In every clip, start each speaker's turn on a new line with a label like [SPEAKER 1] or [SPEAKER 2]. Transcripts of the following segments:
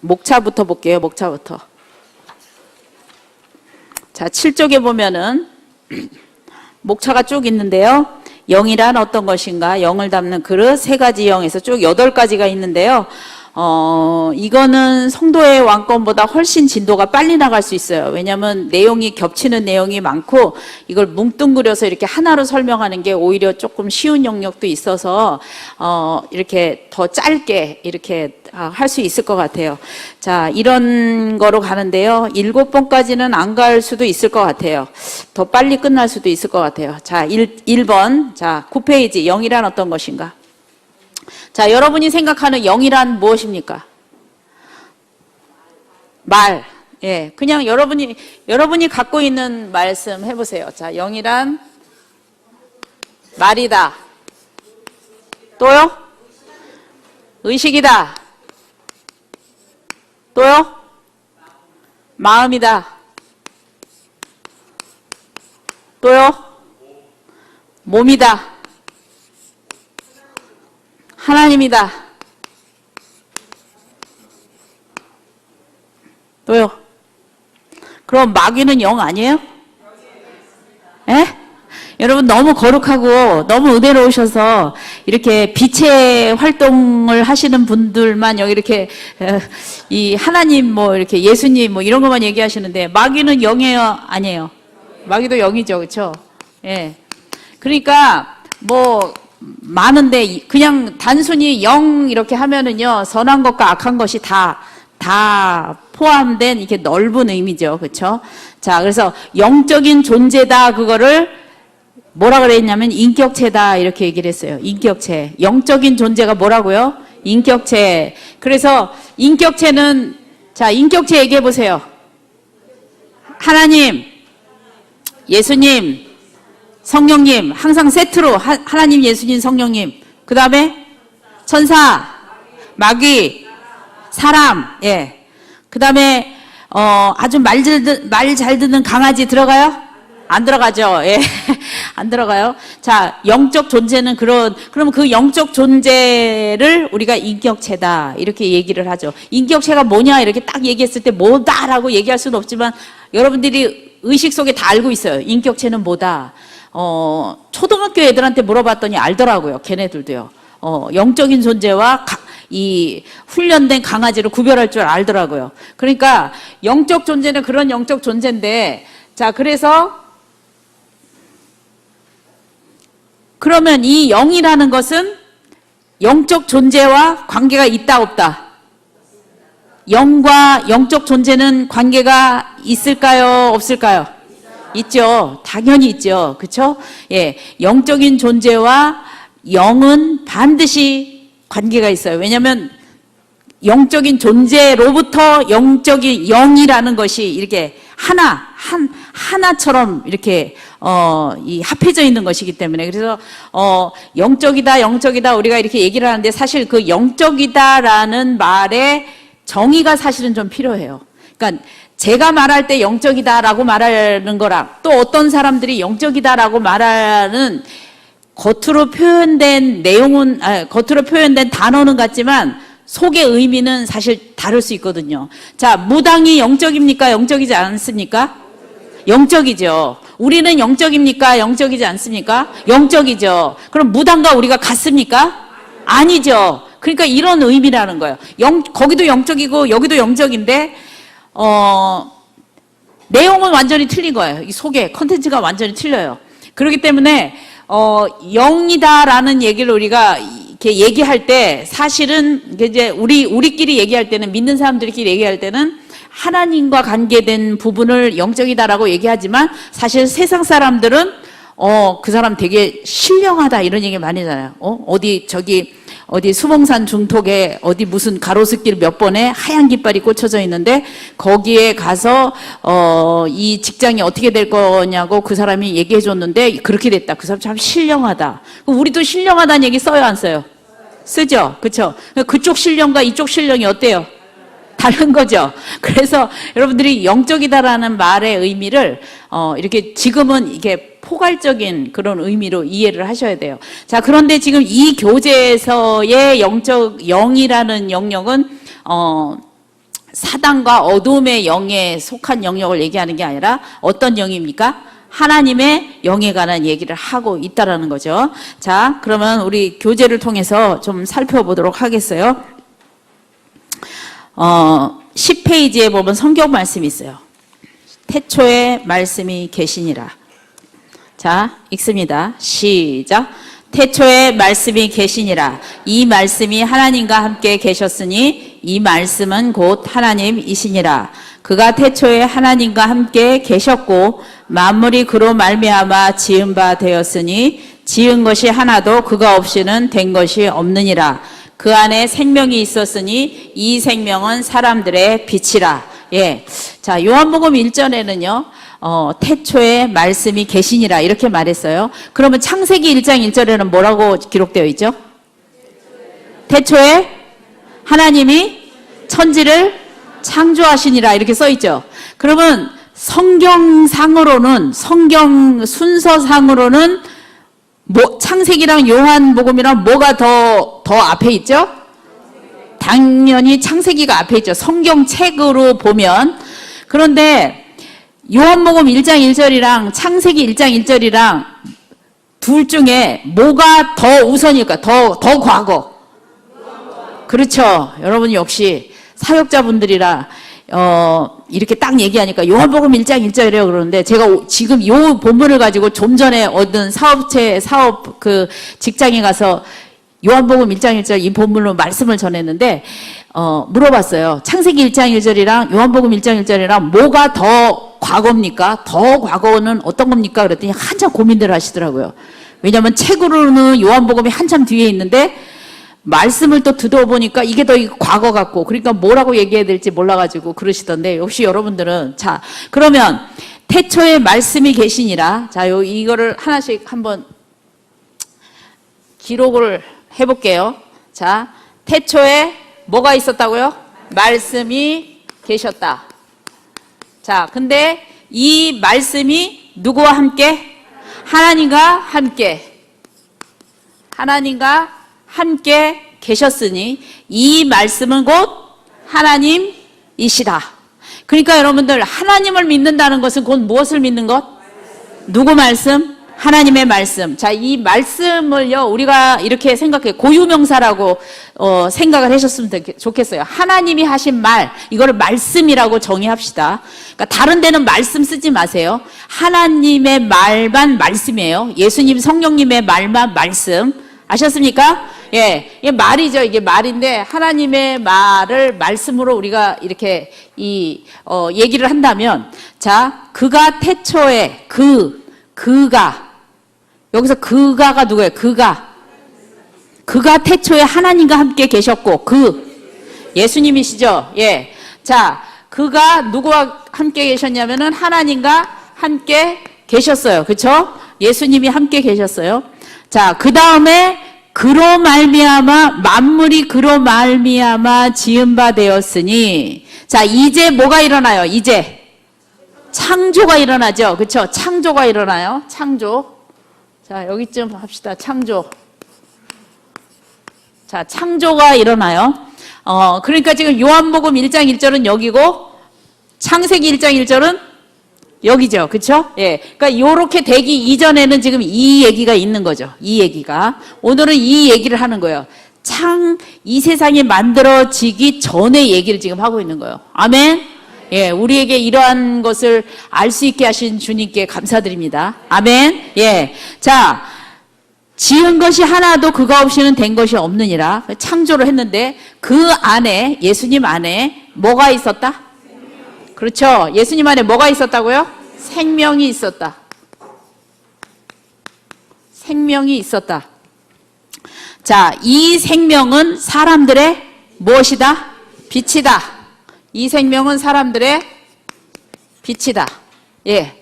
[SPEAKER 1] 목차부터 볼게요. 목차부터. 자, 7쪽에 보면은 목차가 쭉 있는데요. 영이란 어떤 것인가? 영을 담는 그릇, 세 가지 영에서 쭉 8가지가 있는데요. 이거는 성도의 왕권보다 훨씬 진도가 빨리 나갈 수 있어요. 왜냐하면 내용이 겹치는 내용이 많고 이걸 뭉뚱그려서 이렇게 하나로 설명하는 게 오히려 조금 쉬운 영역도 있어서 이렇게 더 짧게 이렇게 할 수 있을 것 같아요. 자, 이런 거로 가는데요. 7번까지는 안 갈 수도 있을 것 같아요. 더 빨리 끝날 수도 있을 것 같아요. 자, 1번. 자, 9페이지. 영이란 어떤 것인가? 자, 여러분이 생각하는 영이란 무엇입니까? 말. 예, 그냥 여러분이 갖고 있는 말씀 해보세요. 자, 영이란 말이다. 또요? 의식이다. 또요? 마음이다. 또요? 몸이다. 하나님이다. 또요? 그럼 마귀는 영 아니에요? 예? 여러분 너무 거룩하고 너무 은혜로우셔서 이렇게 빛의 활동을 하시는 분들만 여기 이렇게 이 하나님 뭐 이렇게 예수님 뭐 이런 것만 얘기하시는데 마귀는 영이에요? 아니에요? 마귀도 영이죠. 그렇죠? 예. 그러니까 뭐 많은데 그냥 단순히 영 이렇게 하면은요 선한 것과 악한 것이 다 포함된 이렇게 넓은 의미죠. 그렇죠? 자, 그래서 영적인 존재다 그거를 뭐라 그랬냐면 인격체다 이렇게 얘기를 했어요. 인격체. 영적인 존재가 뭐라고요? 인격체. 그래서 인격체는 자, 인격체 얘기해 보세요. 하나님, 예수님, 성령님 항상 세트로 하나님, 예수님, 성령님. 그 다음에 천사, 마귀, 사람. 예. 그 다음에 아주 말 잘 듣는 강아지 들어가요? 안 들어가죠. 예. 안 들어가요. 자, 영적 존재는 그러면 그 영적 존재를 우리가 인격체다 이렇게 얘기를 하죠. 인격체가 뭐냐 이렇게 딱 얘기했을 때 뭐다라고 얘기할 수는 없지만 여러분들이 의식 속에 다 알고 있어요. 인격체는 뭐다. 초등학교 애들한테 물어봤더니 알더라고요. 걔네들도요. 영적인 존재와 이 훈련된 강아지를 구별할 줄 알더라고요. 그러니까 영적 존재는 그런 영적 존재인데 자, 그러면 이 영이라는 것은 영적 존재와 관계가 있다 없다? 영과 영적 존재는 관계가 있을까요? 없을까요? 있죠. 당연히 있죠. 그렇죠? 예, 영적인 존재와 영은 반드시 관계가 있어요. 왜냐하면 영적인 존재로부터 영적인 영이라는 것이 이렇게 하나처럼 이렇게 이 합해져 있는 것이기 때문에 그래서 영적이다 우리가 이렇게 얘기를 하는데 사실 그 영적이다라는 말의 정의가 사실은 좀 필요해요. 그러니까 제가 말할 때 영적이다라고 말하는 거랑 또 어떤 사람들이 영적이다라고 말하는 겉으로 표현된 내용은 겉으로 표현된 단어는 같지만 속의 의미는 사실 다를 수 있거든요. 자, 무당이 영적입니까? 영적이지 않습니까? 영적이죠. 우리는 영적입니까? 영적이지 않습니까? 영적이죠. 그럼 무당과 우리가 같습니까? 아니죠. 그러니까 이런 의미라는 거예요. 거기도 영적이고 여기도 영적인데 내용은 완전히 틀린 거예요. 이 속에 컨텐츠가 완전히 틀려요. 그렇기 때문에 영이다라는 얘기를 우리가 이렇게 얘기할 때 사실은 이제 우리끼리 얘기할 때는 믿는 사람들끼리 얘기할 때는 하나님과 관계된 부분을 영적이다라고 얘기하지만 사실 세상 사람들은 그 사람 되게 신령하다 이런 얘기 많이 하잖아요. 어디 수봉산 중턱에 어디 무슨 가로수길 몇 번에 하얀 깃발이 꽂혀져 있는데 거기에 가서 이 직장이 어떻게 될 거냐고 그 사람이 얘기해 줬는데 그렇게 됐다. 그 사람 참 신령하다. 우리도 신령하다는 얘기 써요, 안 써요? 쓰죠. 그렇죠? 그쪽 신령과 이쪽 신령이 어때요? 다른 거죠. 그래서 여러분들이 영적이다라는 말의 의미를 이렇게 지금은 이게 포괄적인 그런 의미로 이해를 하셔야 돼요. 자, 그런데 지금 이 교재에서의 영이라는 영역은 사단과 어둠의 영에 속한 영역을 얘기하는 게 아니라 어떤 영입니까? 하나님의 영에 관한 얘기를 하고 있다라는 거죠. 자, 그러면 우리 교재를 통해서 좀 살펴보도록 하겠어요. 10페이지에 보면 성경 말씀이 있어요. 태초에 말씀이 계시니라. 자, 읽습니다. 시작. 태초에 말씀이 계시니라. 이 말씀이 하나님과 함께 계셨으니 이 말씀은 곧 하나님이시니라. 그가 태초에 하나님과 함께 계셨고 만물이 그로 말미암아 지은 바 되었으니 지은 것이 하나도 그가 없이는 된 것이 없느니라. 그 안에 생명이 있었으니 이 생명은 사람들의 빛이라. 예. 자, 요한복음 1절에는요. 태초에 말씀이 계시니라 이렇게 말했어요. 그러면 창세기 1장 1절에는 뭐라고 기록되어 있죠? 태초에 하나님이 천지를 창조하시니라 이렇게 써 있죠. 그러면 성경상으로는 성경 순서상으로는 창세기랑 요한복음이랑 뭐가 더 앞에 있죠? 당연히 창세기가 앞에 있죠. 성경책으로 보면. 그런데 요한복음 1장 1절이랑 창세기 1장 1절이랑 둘 중에 뭐가 더 우선일까? 더 과거. 그렇죠. 여러분 역시 사역자분들이라 이렇게 딱 얘기하니까 요한복음 1장 1절이래요 그러는데 제가 지금 요 본문을 가지고 좀 전에 얻은 사업 그 직장에 가서 요한복음 1장 1절 이 본문으로 말씀을 전했는데 물어봤어요. 창세기 1장 1절이랑 요한복음 1장 1절이랑 뭐가 더 과거입니까? 더 과거는 어떤 겁니까? 그랬더니 한참 고민들 하시더라고요. 왜냐하면 책으로는 요한복음이 한참 뒤에 있는데 말씀을 또 듣어보니까 이게 더 과거 같고 그러니까 뭐라고 얘기해야 될지 몰라가지고 그러시던데 역시 여러분들은 자 그러면 태초에 말씀이 계시니라 자 이거를 하나씩 한번 기록을 해볼게요. 자 태초에 뭐가 있었다고요? 말씀이 계셨다. 자 근데 이 말씀이 누구와 함께? 하나님과 함께 계셨으니 이 말씀은 곧 하나님이시다. 그러니까 여러분들 하나님을 믿는다는 것은 곧 무엇을 믿는 것? 누구 말씀? 하나님의 말씀. 자, 이 말씀을요 우리가 이렇게 생각해 고유명사라고 생각을 하셨으면 좋겠어요. 하나님이 하신 말 이거를 말씀이라고 정의합시다. 그러니까 다른 데는 말씀 쓰지 마세요. 하나님의 말만 말씀이에요. 예수님 성령님의 말만 말씀. 아셨습니까? 예, 이게 말이죠. 이게 말인데 하나님의 말을 말씀으로 우리가 이렇게 얘기를 한다면, 자, 그가 태초에 그가 여기서 그가가 누구예요? 그가 태초에 하나님과 함께 계셨고 예수님이시죠. 예, 자, 그가 누구와 함께 계셨냐면은 하나님과 함께 계셨어요. 그렇죠? 예수님이 함께 계셨어요. 자, 그 다음에 그로 말미암아 만물이 그로 말미암아 지은 바 되었으니 자 이제 뭐가 일어나요? 이제 창조가 일어나죠. 그렇죠? 창조가 일어나요. 창조. 자 여기쯤 합시다. 창조. 자 창조가 일어나요. 그러니까 지금 요한복음 1장 1절은 여기고 창세기 1장 1절은 여기죠. 그렇죠? 예. 그러니까 요렇게 되기 이전에는 지금 이 얘기가 있는 거죠. 이 얘기가. 오늘은 이 얘기를 하는 거예요. 이 세상이 만들어지기 전의 얘기를 지금 하고 있는 거예요. 아멘. 예. 우리에게 이러한 것을 알 수 있게 하신 주님께 감사드립니다. 아멘. 예. 자, 지은 것이 하나도 그가 없이는 된 것이 없느니라. 창조를 했는데 그 안에 예수님 안에 뭐가 있었다? 그렇죠. 예수님 안에 뭐가 있었다고요? 생명이 있었다. 생명이 있었다. 자, 이 생명은 사람들의 무엇이다? 빛이다. 이 생명은 사람들의 빛이다. 예.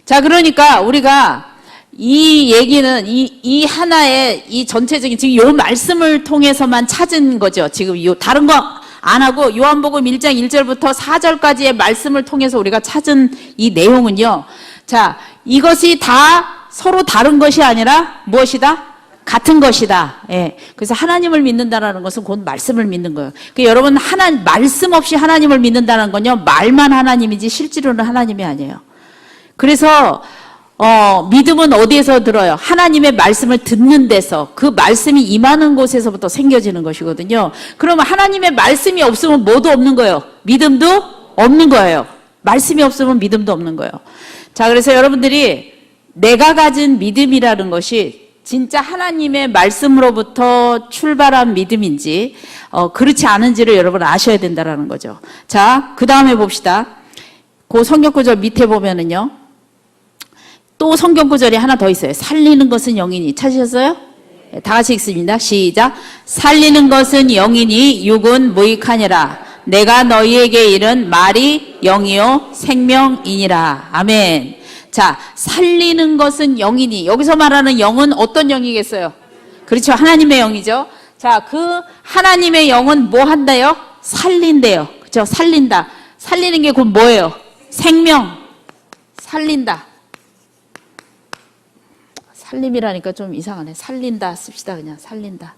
[SPEAKER 1] 자, 그러니까 우리가 이 얘기는 이 하나의 이 전체적인 지금 요 말씀을 통해서만 찾은 거죠. 지금 요 다른 거 안 하고 요한복음 1장 1절부터 4절까지의 말씀을 통해서 우리가 찾은 이 내용은요. 자, 이것이 다 서로 다른 것이 아니라 무엇이다? 같은 것이다. 예. 그래서 하나님을 믿는다라는 것은 곧 말씀을 믿는 거예요. 그러니까 여러분 말씀 없이 하나님을 믿는다는 건요, 말만 하나님이지 실제로는 하나님이 아니에요. 그래서 믿음은 어디에서 들어요? 하나님의 말씀을 듣는 데서, 그 말씀이 임하는 곳에서부터 생겨지는 것이거든요. 그러면 하나님의 말씀이 없으면 뭐도 없는 거예요. 믿음도 없는 거예요. 말씀이 없으면 믿음도 없는 거예요. 자, 그래서 여러분들이 내가 가진 믿음이라는 것이 진짜 하나님의 말씀으로부터 출발한 믿음인지 그렇지 않은지를 여러분 아셔야 된다는 거죠. 자, 그 다음에 봅시다. 그 성경구절 밑에 보면은요, 또 성경구절이 하나 더 있어요. 살리는 것은 영이니. 찾으셨어요? 네, 다 같이 읽습니다. 시작. 살리는 것은 영이니 육은 무익하니라. 내가 너희에게 이른 말이 영이요 생명이니라. 아멘. 자, 살리는 것은 영이니. 여기서 말하는 영은 어떤 영이겠어요? 그렇죠. 하나님의 영이죠. 자, 그 하나님의 영은 뭐 한다요? 살린대요. 그렇죠. 살린다. 살리는 게 곧 뭐예요? 생명. 살린다. 살림이라니까 좀 이상하네. 살린다 씁시다. 그냥 살린다.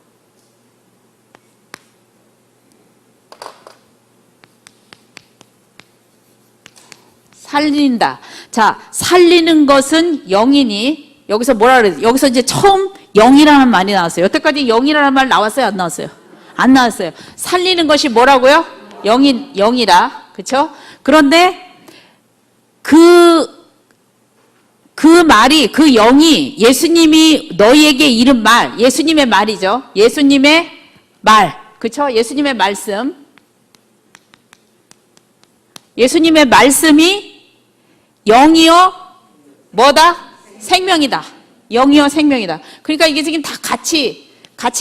[SPEAKER 1] 살린다. 자, 살리는 것은 영이니. 여기서 뭐라 그래요? 여기서 이제 처음 영이라는 말이 나왔어요. 여태까지 영이라는 말 나왔어요? 안 나왔어요? 안 나왔어요. 살리는 것이 뭐라고요? 영이라. 그렇죠? 그런데 그 말이, 그 영이 예수님이 너희에게 이른 말, 예수님의 말이죠. 예수님의 말. 그렇죠? 예수님의 말씀. 예수님의 말씀이 영이요 뭐다? 생명이다. 영이요 생명이다. 그러니까 이게 지금 다 같이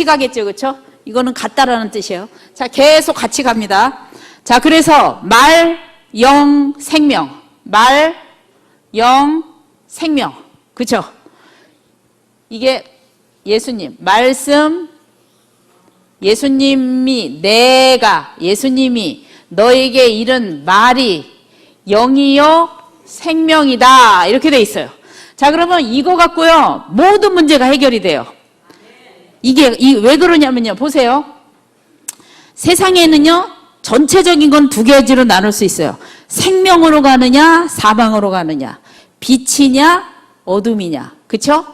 [SPEAKER 1] 가겠죠. 그렇죠? 이거는 같다라는 뜻이에요. 자, 계속 같이 갑니다. 자, 그래서 말, 영, 생명. 말, 영, 생명. 그렇죠? 이게 예수님, 말씀, 예수님이 너에게 이른 말이 영이요 생명이다. 이렇게 돼 있어요. 자, 그러면 이거 갖고요, 모든 문제가 해결이 돼요. 이게 왜 그러냐면요, 보세요. 세상에는요, 전체적인 건 두 가지로 나눌 수 있어요. 생명으로 가느냐, 사망으로 가느냐, 빛이냐, 어둠이냐. 그쵸?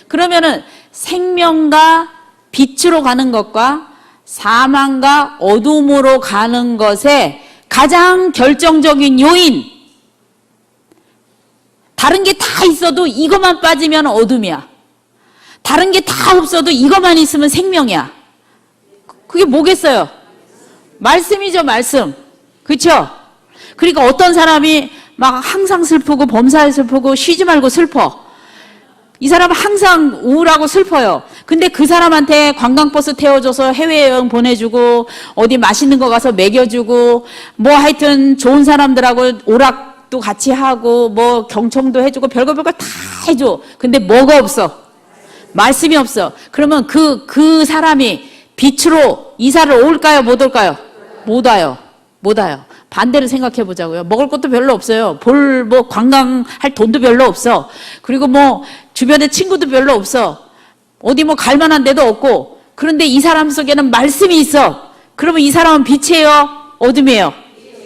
[SPEAKER 1] 그러면은 생명과 빛으로 가는 것과 사망과 어둠으로 가는 것의 가장 결정적인 요인, 다른 게 다 있어도 이것만 빠지면 어둠이야. 다른 게 다 없어도 이것만 있으면 생명이야. 그게 뭐겠어요? 말씀이죠, 말씀. 그렇죠? 그러니까 어떤 사람이 막 항상 슬프고 범사에 슬프고 쉬지 말고 슬퍼. 이 사람은 항상 우울하고 슬퍼요. 근데 그 사람한테 관광버스 태워줘서 해외여행 보내주고 어디 맛있는 거 가서 먹여주고 뭐 하여튼 좋은 사람들하고 오락도 같이 하고 뭐 경청도 해주고 별거 다 해줘. 근데 뭐가 없어? 말씀이 없어. 그러면 그 사람이 빛으로 이사를 올까요? 못 올까요? 못 와요. 못 와요. 반대로 생각해 보자고요. 먹을 것도 별로 없어요. 뭐 관광할 돈도 별로 없어. 그리고 뭐 주변에 친구도 별로 없어. 어디 뭐 갈 만한 데도 없고. 그런데 이 사람 속에는 말씀이 있어. 그러면 이 사람은 빛이에요? 어둠이에요?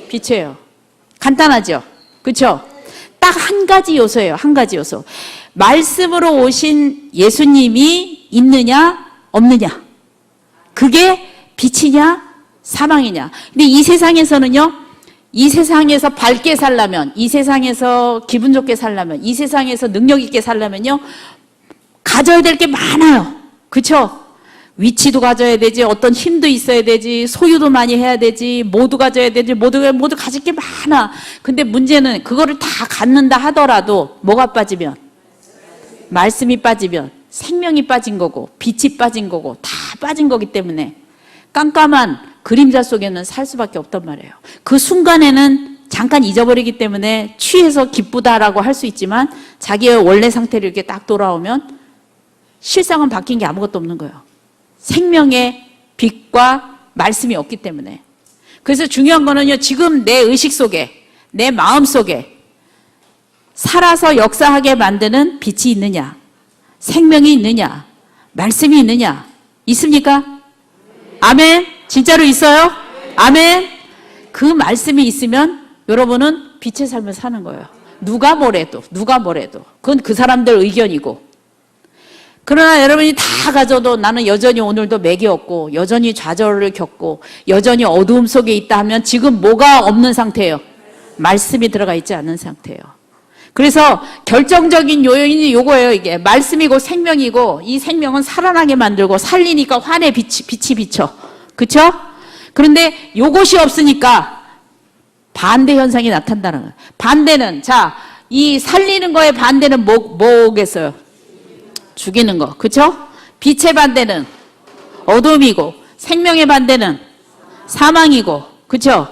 [SPEAKER 1] 빛이에요. 간단하죠? 그렇죠? 딱 한 가지 요소예요. 한 가지 요소. 말씀으로 오신 예수님이 있느냐 없느냐. 그게 빛이냐 사망이냐. 근데 이 세상에서는요, 이 세상에서 밝게 살려면, 이 세상에서 기분 좋게 살려면, 이 세상에서 능력 있게 살려면요, 가져야 될 게 많아요. 그렇죠? 위치도 가져야 되지, 어떤 힘도 있어야 되지, 소유도 많이 해야 되지, 모두 가져야 되지, 모두 가질 게 많아. 근데 문제는 그거를 다 갖는다 하더라도 뭐가 빠지면? 말씀이 빠지면 생명이 빠진 거고 빛이 빠진 거고 다 빠진 거기 때문에 깜깜한 그림자 속에는 살 수밖에 없단 말이에요. 그 순간에는 잠깐 잊어버리기 때문에 취해서 기쁘다라고 할 수 있지만 자기의 원래 상태로 이렇게 딱 돌아오면 실상은 바뀐 게 아무것도 없는 거예요. 생명의 빛과 말씀이 없기 때문에. 그래서 중요한 거는요, 지금 내 의식 속에, 내 마음 속에 살아서 역사하게 만드는 빛이 있느냐, 생명이 있느냐, 말씀이 있느냐? 있습니까? 아멘. 진짜로 있어요? 아멘. 그 말씀이 있으면 여러분은 빛의 삶을 사는 거예요. 누가 뭐래도. 그건 그 사람들 의견이고. 그러나 여러분이 다 가져도 나는 여전히 오늘도 맥이 없고 여전히 좌절을 겪고 여전히 어두움 속에 있다 하면 지금 뭐가 없는 상태예요? 말씀이 들어가 있지 않은 상태예요. 그래서 결정적인 요인이 요거예요. 이게 말씀이고 생명이고, 이 생명은 살아나게 만들고 살리니까 환의 빛이 비쳐. 그쵸? 그런데 요것이 없으니까 반대 현상이 나타난다는 거예요. 반대는, 자, 이 살리는 거의 반대는 뭐겠어요? 죽이는 거. 그쵸? 빛의 반대는 어둠이고, 생명의 반대는 사망이고. 그쵸?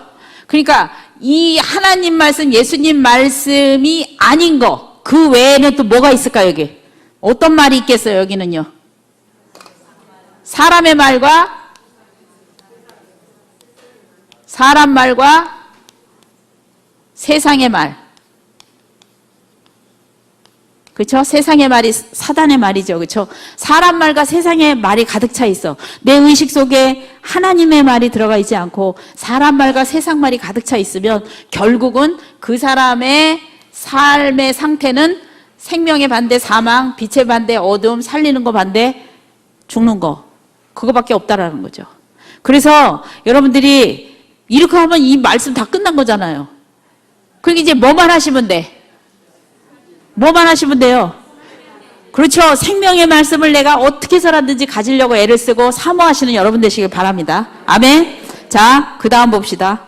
[SPEAKER 1] 그러니까 이 하나님 말씀, 예수님 말씀이 아닌 거, 그 외에는 또 뭐가 있을까요, 여기? 어떤 말이 있겠어요, 여기는요? 사람의 말과 사람 말과 세상의 말. 그렇죠? 세상의 말이 사단의 말이죠. 그렇죠? 사람 말과 세상의 말이 가득 차 있어. 내 의식 속에 하나님의 말이 들어가 있지 않고 사람 말과 세상 말이 가득 차 있으면 결국은 그 사람의 삶의 상태는 생명의 반대 사망, 빛의 반대 어둠, 살리는 거 반대 죽는 거. 그거밖에 없다라는 거죠. 그래서 여러분들이 이렇게 하면 이 말씀 다 끝난 거잖아요. 그러니까 이제 뭐만 하시면 돼? 뭐만 하시면 돼요? 그렇죠. 생명의 말씀을 내가 어떻게 해서라든지 가지려고 애를 쓰고 사모하시는 여러분 되시길 바랍니다. 아멘. 자, 그 다음 봅시다.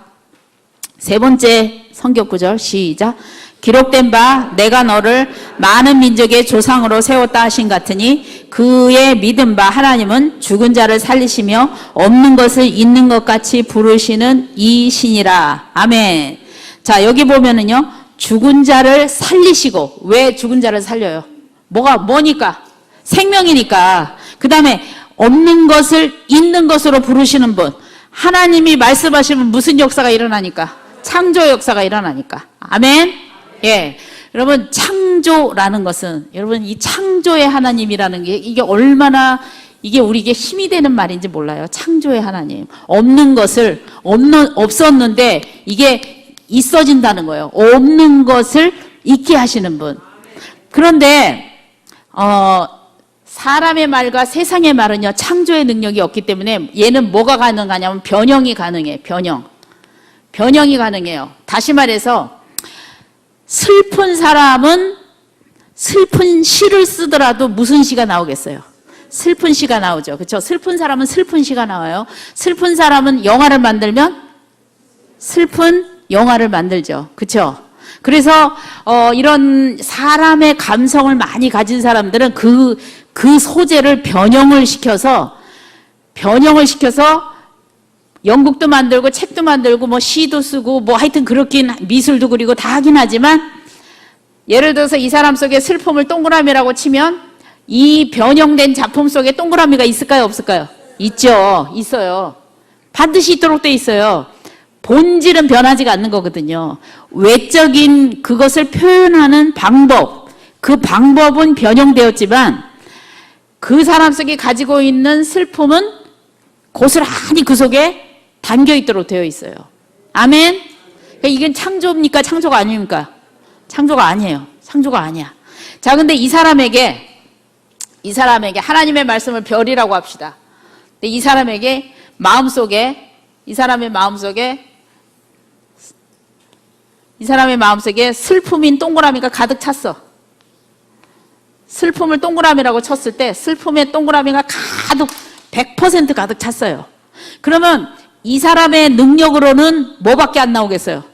[SPEAKER 1] 세 번째 성경 구절 시작. 기록된 바 내가 너를 많은 민족의 조상으로 세웠다 하신 같으니 그의 믿은 바 하나님은 죽은 자를 살리시며 없는 것을 있는 것 같이 부르시는 이신이라. 아멘. 자, 여기 보면은요. 죽은 자를 살리시고. 왜 죽은 자를 살려요? 뭐니까? 생명이니까. 그 다음에 없는 것을 있는 것으로 부르시는 분. 하나님이 말씀하시면 무슨 역사가 일어나니까? 창조 역사가 일어나니까. 아멘. 예. 여러분, 창조라는 것은, 여러분, 이 창조의 하나님이라는 게 이게 얼마나 이게 우리에게 힘이 되는 말인지 몰라요. 창조의 하나님. 없는 것을, 없었는데 이게 있어진다는 거예요. 없는 것을 있게 하시는 분. 그런데 사람의 말과 세상의 말은요, 창조의 능력이 없기 때문에 얘는 뭐가 가능하냐면 변형이 가능해. 변형이 가능해요. 다시 말해서 슬픈 사람은 슬픈 시를 쓰더라도 무슨 시가 나오겠어요? 슬픈 시가 나오죠. 그렇죠? 슬픈 사람은 슬픈 시가 나와요. 슬픈 사람은 영화를 만들면 슬픈 영화를 만들죠. 그렇죠? 그래서 이런 사람의 감성을 많이 가진 사람들은 그 소재를 변형을 시켜서 연극도 만들고 책도 만들고 뭐 시도 쓰고 뭐 하여튼 그렇긴 미술도 그리고 다 하긴 하지만, 예를 들어서 이 사람 속에 슬픔을 동그라미라고 치면 이 변형된 작품 속에 동그라미가 있을까요, 없을까요? 있죠. 있어요. 반드시 있도록 돼 있어요. 본질은 변하지가 않는 거거든요. 외적인 그것을 표현하는 방법, 그 방법은 변형되었지만 그 사람 속에 가지고 있는 슬픔은 고스란히 그 속에 담겨 있도록 되어 있어요. 아멘? 그러니까 이건 창조입니까? 창조가 아닙니까? 창조가 아니에요. 창조가 아니야. 자, 근데 이 사람에게 하나님의 말씀을 별이라고 합시다. 근데 이 사람의 마음속에 슬픔인 동그라미가 가득 찼어. 슬픔을 동그라미라고 쳤을 때 슬픔의 동그라미가 가득 100% 가득 찼어요. 그러면 이 사람의 능력으로는 뭐밖에 안 나오겠어요?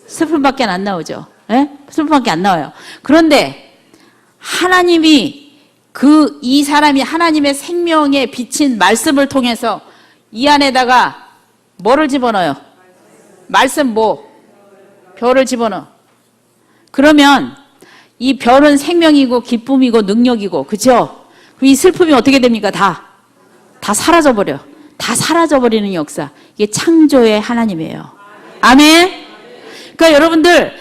[SPEAKER 1] 슬픔밖에 안 나오죠. 예? 슬픔밖에 안 나와요. 그런데 하나님이 이 사람이 하나님의 생명에 비친 말씀을 통해서 이 안에다가 뭐를 집어넣어요? 말씀 별을 집어넣어. 그러면 이 별은 생명이고 기쁨이고 능력이고, 그죠? 그럼 이 슬픔이 어떻게 됩니까? 다 사라져버려. 다 사라져버리는 역사. 이게 창조의 하나님이에요. 아멘? 그러니까 여러분들,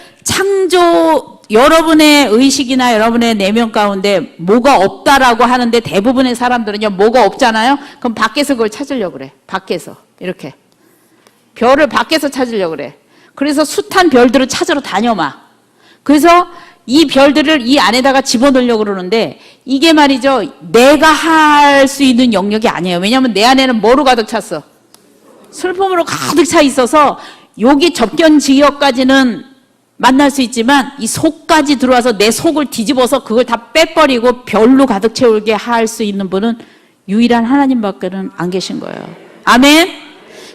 [SPEAKER 1] 여러분의 의식이나 여러분의 내면 가운데 뭐가 없다라고 하는데 대부분의 사람들은요, 뭐가 없잖아요? 그럼 밖에서 그걸 찾으려고 그래. 밖에서. 이렇게. 별을 밖에서 찾으려고 그래. 그래서 숱한 별들을 찾으러 다녀 막. 그래서 이 별들을 이 안에다가 집어넣으려고 그러는데 이게 말이죠, 내가 할 수 있는 영역이 아니에요. 왜냐하면 내 안에는 뭐로 가득 찼어? 슬픔으로 가득 차 있어서 여기 접견 지역까지는 만날 수 있지만 이 속까지 들어와서 내 속을 뒤집어서 그걸 다 빼버리고 별로 가득 채우게 할 수 있는 분은 유일한 하나님밖에는 안 계신 거예요. 아멘.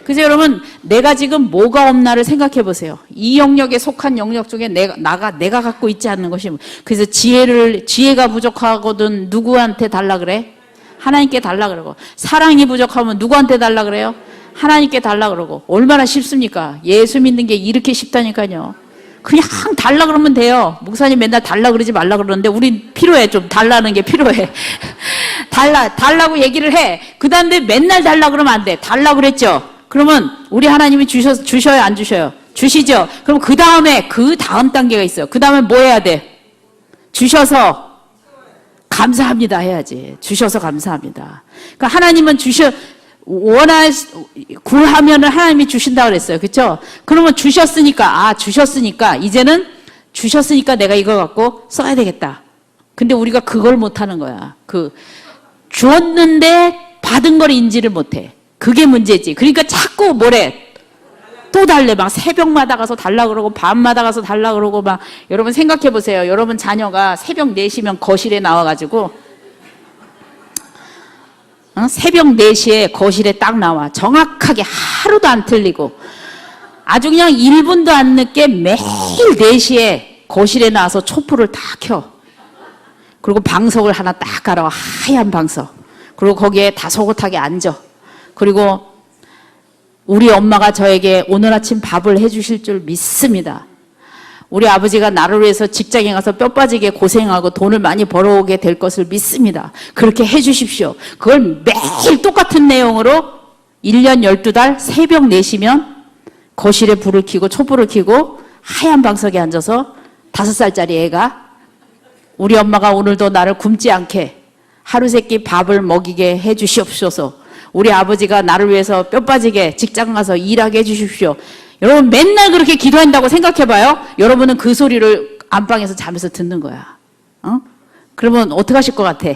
[SPEAKER 1] 그래서 여러분, 내가 지금 뭐가 없나를 생각해 보세요. 이 영역에 속한 영역 중에 내가 갖고 있지 않는 것이. 그래서 지혜가 부족하거든 누구한테 달라 그래? 하나님께 달라 그러고. 사랑이 부족하면 누구한테 달라 그래요? 하나님께 달라 그러고. 얼마나 쉽습니까? 예수 믿는 게 이렇게 쉽다니까요. 그냥 달라 그러면 돼요. 목사님 맨날 달라 그러지 말라 그러는데 우린 필요해. 좀 달라는 게 필요해. 달라고 얘기를 해. 그 다음에 맨날 달라 그러면 안 돼. 달라 그랬죠. 그러면 우리 하나님이 주셔요, 안 주셔요? 주시죠. 그럼 그 다음 단계가 있어요. 그 다음에 뭐 해야 돼? 주셔서 감사합니다 해야지. 주셔서 감사합니다. 그러니까 하나님은 구하면은 하나님이 주신다 그랬어요. 그렇죠? 그러면 주셨으니까 이제는 주셨으니까 내가 이거 갖고 써야 되겠다. 근데 우리가 그걸 못 하는 거야. 주었는데 받은 걸 인지를 못 해. 그게 문제지. 그러니까 자꾸 뭐래? 또 달래. 막 새벽마다 가서 달라 그러고 밤마다 가서 달라 그러고 막. 여러분 생각해 보세요. 여러분 자녀가 새벽 4시면 거실에 나와가지고 새벽 4시에 거실에 딱 나와. 정확하게 하루도 안 틀리고 아주 그냥 1분도 안 늦게 매일 4시에 거실에 나와서 촛불을 다 켜. 그리고 방석을 하나 딱 깔아. 하얀 방석. 그리고 거기에 다소곳하게 앉아. 그리고 우리 엄마가 저에게 오늘 아침 밥을 해주실 줄 믿습니다. 우리 아버지가 나를 위해서 직장에 가서 뼈 빠지게 고생하고 돈을 많이 벌어오게 될 것을 믿습니다. 그렇게 해주십시오. 그걸 매일 똑같은 내용으로 1년 12달 새벽 4시면 거실에 불을 켜고 촛불을 켜고 하얀 방석에 앉아서 5살짜리 애가 우리 엄마가 오늘도 나를 굶지 않게 하루 세끼 밥을 먹이게 해주시옵소서. 우리 아버지가 나를 위해서 뼈 빠지게 직장 가서 일하게 해주십시오. 여러분 맨날 그렇게 기도한다고 생각해봐요. 여러분은 그 소리를 안방에서 자면서 듣는 거야. 그러면 어떻게 하실 것 같아?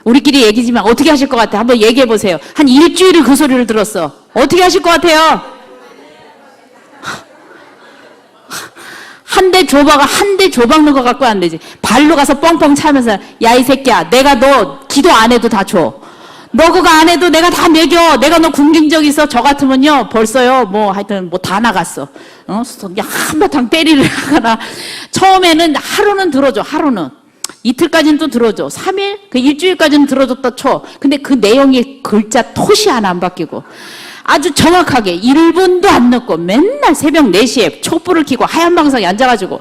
[SPEAKER 1] 우리끼리 얘기지만 어떻게 하실 것 같아? 한번 얘기해보세요. 한 일주일을 그 소리를 들었어. 어떻게 하실 것 같아요? 한 대 줘박는 것 갖고 안 되지. 발로 가서 뻥뻥 차면서 야 이 새끼야, 내가 너 기도 안 해도 다 줘. 너 그거 안 해도 내가 다 먹여. 내가 너 굶긴 적 있어. 저 같으면요 벌써요 하여튼 다 나갔어. 한바탕 때리를 하거나. 처음에는 하루는 들어줘. 하루는. 이틀까지는 또 들어줘. 3일? 일주일까지는 들어줬다 쳐. 근데 그 내용이 글자 토시 하나 안 바뀌고 아주 정확하게 1분도 안 늦고 맨날 새벽 4시에 촛불을 켜고 하얀 방석에 앉아가지고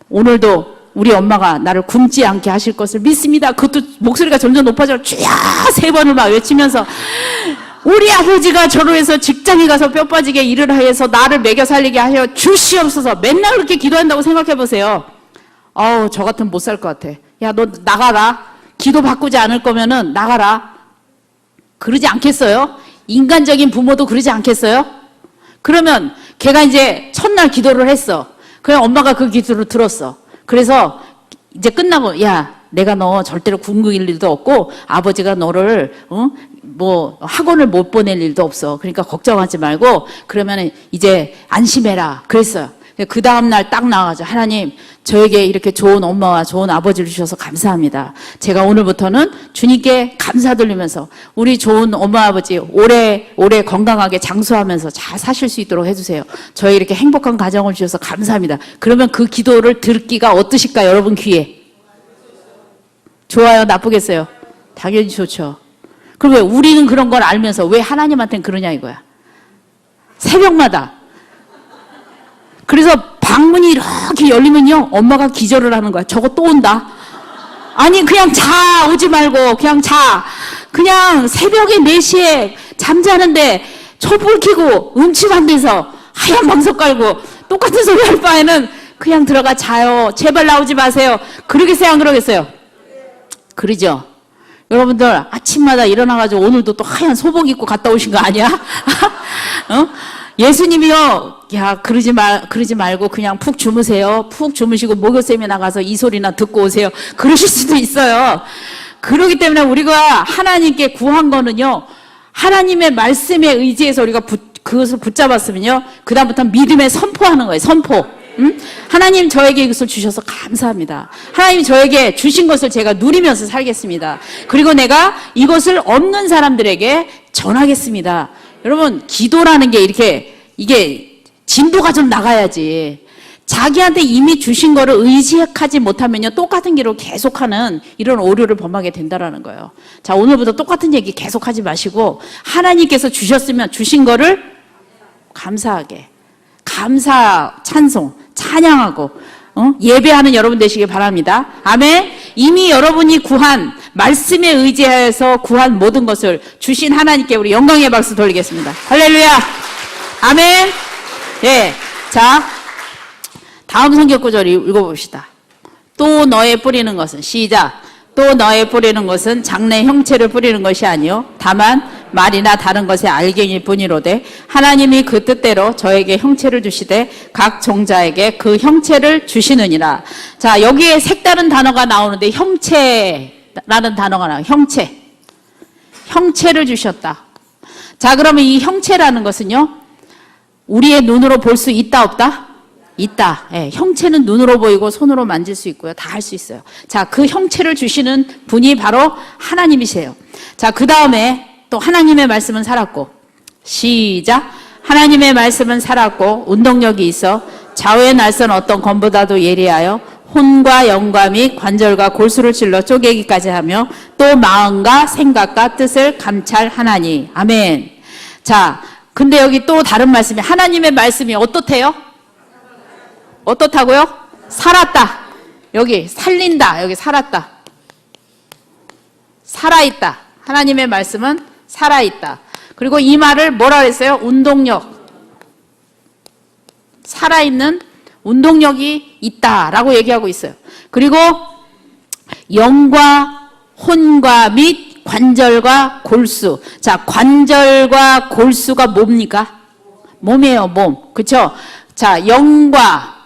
[SPEAKER 1] 오늘도 우리 엄마가 나를 굶지 않게 하실 것을 믿습니다. 그것도 목소리가 점점 높아져. 주야 3번을 막 외치면서 우리 아버지가 저로 해서 직장에 가서 뼈 빠지게 일을 하여서 나를 먹여 살리게 하여 주시옵소서. 맨날 그렇게 기도한다고 생각해 보세요. 저 같으면 못 살 것 같아. 야, 너 나가라. 기도 바꾸지 않을 거면은 나가라. 그러지 않겠어요? 인간적인 부모도 그러지 않겠어요? 그러면 걔가 이제 첫날 기도를 했어. 그냥 엄마가 그 기도를 들었어. 그래서 이제 끝나고 야, 내가 너 절대로 굶길 일도 없고 아버지가 너를 학원을 못 보낼 일도 없어. 그러니까 걱정하지 말고 그러면 이제 안심해라. 그랬어요. 그 다음날 딱 나와가지고 하나님 저에게 이렇게 좋은 엄마와 좋은 아버지를 주셔서 감사합니다. 제가 오늘부터는 주님께 감사 돌리면서 우리 좋은 엄마 아버지 오래 건강하게 장수하면서 잘 사실 수 있도록 해주세요. 저희 이렇게 행복한 가정을 주셔서 감사합니다. 그러면 그 기도를 듣기가 어떠실까요? 여러분 귀에. 좋아요? 나쁘겠어요? 당연히 좋죠. 그럼 왜 우리는 그런 걸 알면서 왜 하나님한테는 그러냐 이거야. 새벽마다. 그래서 방문이 이렇게 열리면요 엄마가 기절을 하는 거야. 저거 또 온다. 아니 그냥 자. 오지 말고 그냥 자. 그냥 새벽에 4시에 잠자는데 촛불 켜고 음침한 데서 하얀 방석 깔고 똑같은 소리 할 바에는 그냥 들어가 자요. 제발 나오지 마세요. 그러겠어요? 안 그러겠어요? 그러죠? 여러분들 아침마다 일어나가지고 오늘도 또 하얀 소복 입고 갔다 오신 거 아니야? 어? 예수님이요, 야, 그러지 말고 그냥 푹 주무세요. 푹 주무시고 목요쌤에 나가서 이 소리나 듣고 오세요. 그러실 수도 있어요. 그렇기 때문에 우리가 하나님께 구한 거는요, 하나님의 말씀에 의지해서 우리가 그것을 붙잡았으면요, 그다음부터 믿음에 선포하는 거예요. 선포. 응? 하나님 저에게 이것을 주셔서 감사합니다. 하나님 저에게 주신 것을 제가 누리면서 살겠습니다. 그리고 내가 이것을 없는 사람들에게 전하겠습니다. 여러분, 기도라는 게 이게 진도가 좀 나가야지. 자기한테 이미 주신 거를 의지하지 못하면요, 똑같은 길로 계속하는 이런 오류를 범하게 된다라는 거예요. 자, 오늘부터 똑같은 얘기 계속하지 마시고 하나님께서 주셨으면 주신 거를 감사하게, 감사 찬송 찬양하고 예배하는 여러분 되시길 바랍니다. 아멘. 이미 여러분이 구한 말씀에 의지하여서 구한 모든 것을 주신 하나님께 우리 영광의 박수 돌리겠습니다. 할렐루야. 아멘. 예. 자, 다음 성경 구절 읽어봅시다. 또 너의 뿌리는 것은, 시작. 또 너의 뿌리는 것은 장래 형체를 뿌리는 것이 아니요 다만 말이나 다른 것의 알갱이일 뿐이로되 하나님이 그 뜻대로 저에게 형체를 주시되 각 종자에게 그 형체를 주시느니라. 자, 여기에 색다른 단어가 나오는데 형체라는 단어가 나와요. 형체를 주셨다. 자, 그러면 이 형체라는 것은요, 우리의 눈으로 볼 수 있다 없다? 있다. 예, 형체는 눈으로 보이고 손으로 만질 수 있고요. 다 할 수 있어요. 자, 그 형체를 주시는 분이 바로 하나님이세요. 자, 그 다음에 또 하나님의 말씀은 살았고, 시작. 하나님의 말씀은 살았고 운동력이 있어 좌우의 날선 어떤 검보다도 예리하여 혼과 영과 및 관절과 골수를 찔러 쪼개기까지 하며 또 마음과 생각과 뜻을 감찰하나니. 아멘. 자, 근데 여기 또 다른 말씀이, 하나님의 말씀이 어떻대요? 어떻다고요? 살았다. 여기 살린다. 여기 살았다. 살아있다. 하나님의 말씀은 살아있다. 그리고 이 말을 뭐라 그랬어요? 운동력. 살아있는 운동력이 있다라고 얘기하고 있어요. 그리고 영과 혼과 및 관절과 골수. 자, 관절과 골수가 뭡니까? 몸이에요, 몸. 그쵸? 자, 영과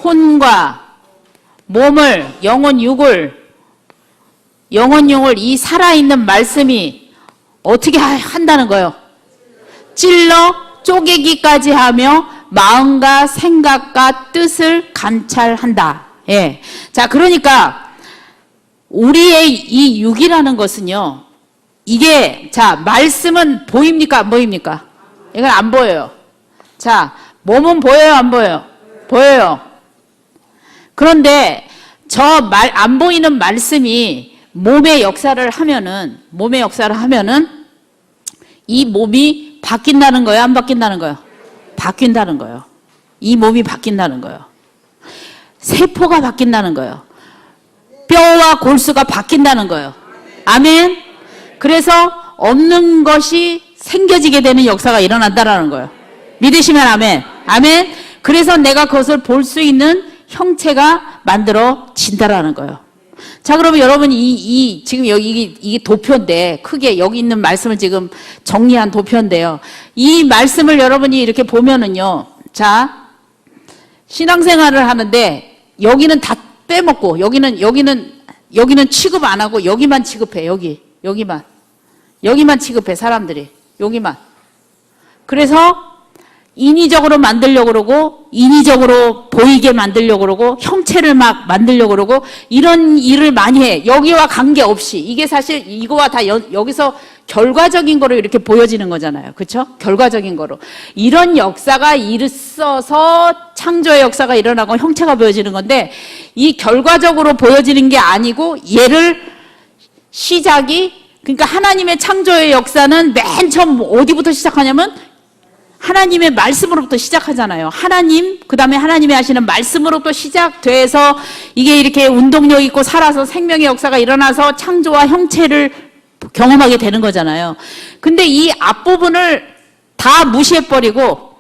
[SPEAKER 1] 혼과 몸을, 영혼 육을 이 살아있는 말씀이 어떻게 한다는 거예요? 찔러 쪼개기까지 하며 마음과 생각과 뜻을 감찰한다. 예. 자, 그러니까 우리의 이 육이라는 것은요, 이게, 자, 말씀은 보입니까? 안 보입니까? 이건 안 보여요. 자, 몸은 보여요? 안 보여요? 보여요. 그런데 저 안 보이는 말씀이 몸의 역사를 하면은 이 몸이 바뀐다는 거예요? 안 바뀐다는 거예요? 바뀐다는 거예요. 이 몸이 바뀐다는 거예요. 세포가 바뀐다는 거예요. 뼈와 골수가 바뀐다는 거예요. 아멘. 그래서 없는 것이 생겨지게 되는 역사가 일어난다는 거예요. 믿으시면 아멘. 아멘. 그래서 내가 그것을 볼 수 있는 형체가 만들어진다라는 거예요. 자, 그러면 여러분 지금 여기 이게 도표인데, 크게 여기 있는 말씀을 지금 정리한 도표인데요. 이 말씀을 여러분이 이렇게 보면은요, 자, 신앙생활을 하는데 여기는 다 빼먹고 여기는 취급 안 하고 여기만 취급해. 여기만 취급해, 사람들이. 여기만. 그래서 인위적으로 만들려고 그러고, 인위적으로 보이게 만들려고 그러고, 형체를 막 만들려고 그러고, 이런 일을 많이 해. 여기와 관계없이. 이게 사실 이거와 다 여기서 결과적인 거로 이렇게 보여지는 거잖아요. 그렇죠? 결과적인 거로. 이런 역사가 있어서 창조의 역사가 일어나고 형체가 보여지는 건데, 이 결과적으로 보여지는 게 아니고, 얘를 그러니까 하나님의 창조의 역사는 맨 처음 어디부터 시작하냐면 하나님의 말씀으로부터 시작하잖아요. 그 다음에 하나님이 하시는 말씀으로부터 시작돼서 이게 이렇게 운동력 있고 살아서 생명의 역사가 일어나서 창조와 형체를 경험하게 되는 거잖아요. 근데 이 앞부분을 다 무시해버리고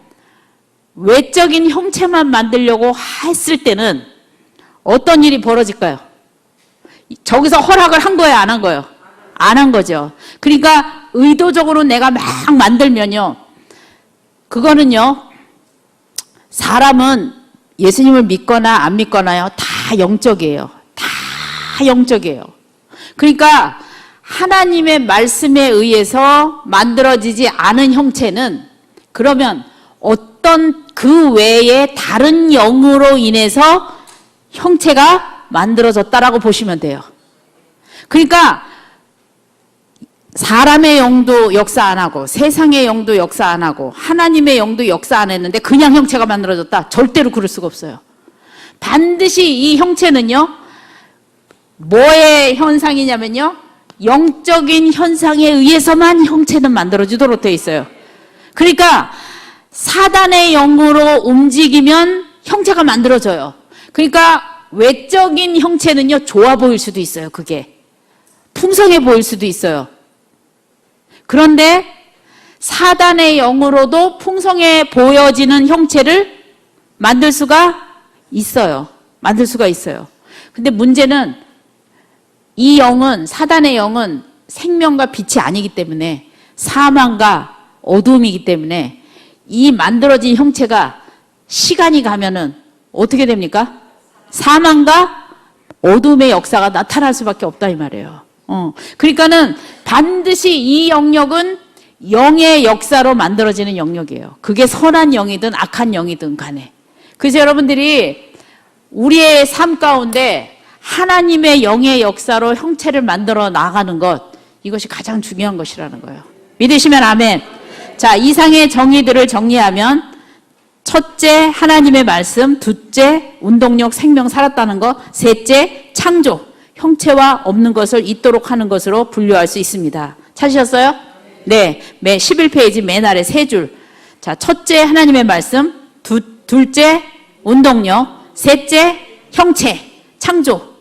[SPEAKER 1] 외적인 형체만 만들려고 했을 때는 어떤 일이 벌어질까요? 저기서 허락을 한 거예요, 안 한 거예요? 안 한 거죠. 그러니까 의도적으로 내가 막 만들면요, 그거는요, 사람은 예수님을 믿거나 안 믿거나요, 다 영적이에요. 다 영적이에요. 그러니까 하나님의 말씀에 의해서 만들어지지 않은 형체는 그러면 어떤 그 외에 다른 영으로 인해서 형체가 만들어졌다라고 보시면 돼요. 그러니까 사람의 영도 역사 안 하고 세상의 영도 역사 안 하고 하나님의 영도 역사 안 했는데 그냥 형체가 만들어졌다? 절대로 그럴 수가 없어요. 반드시 이 형체는요, 뭐의 현상이냐면요, 영적인 현상에 의해서만 형체는 만들어지도록 되어 있어요. 그러니까 사단의 영으로 움직이면 형체가 만들어져요. 그러니까 외적인 형체는요, 좋아 보일 수도 있어요. 그게 풍성해 보일 수도 있어요. 그런데 사단의 영으로도 풍성해 보여지는 형체를 만들 수가 있어요. 만들 수가 있어요. 근데 문제는 이 영은, 사단의 영은 생명과 빛이 아니기 때문에, 사망과 어둠이기 때문에 이 만들어진 형체가 시간이 가면은 어떻게 됩니까? 사망과 어둠의 역사가 나타날 수밖에 없다 이 말이에요. 그러니까는 반드시 이 영역은 영의 역사로 만들어지는 영역이에요. 그게 선한 영이든 악한 영이든 간에. 그래서 여러분들이 우리의 삶 가운데 하나님의 영의 역사로 형체를 만들어 나가는 것, 이것이 가장 중요한 것이라는 거예요. 믿으시면 아멘. 자, 이상의 정의들을 정리하면, 첫째, 하나님의 말씀. 둘째, 운동력, 생명, 살았다는 것. 셋째, 창조. 형체와 없는 것을 있도록 하는 것으로 분류할 수 있습니다. 찾으셨어요? 네. 11페이지 맨 아래 세 줄. 자, 첫째, 하나님의 말씀. 둘째, 운동력. 셋째, 형체, 창조.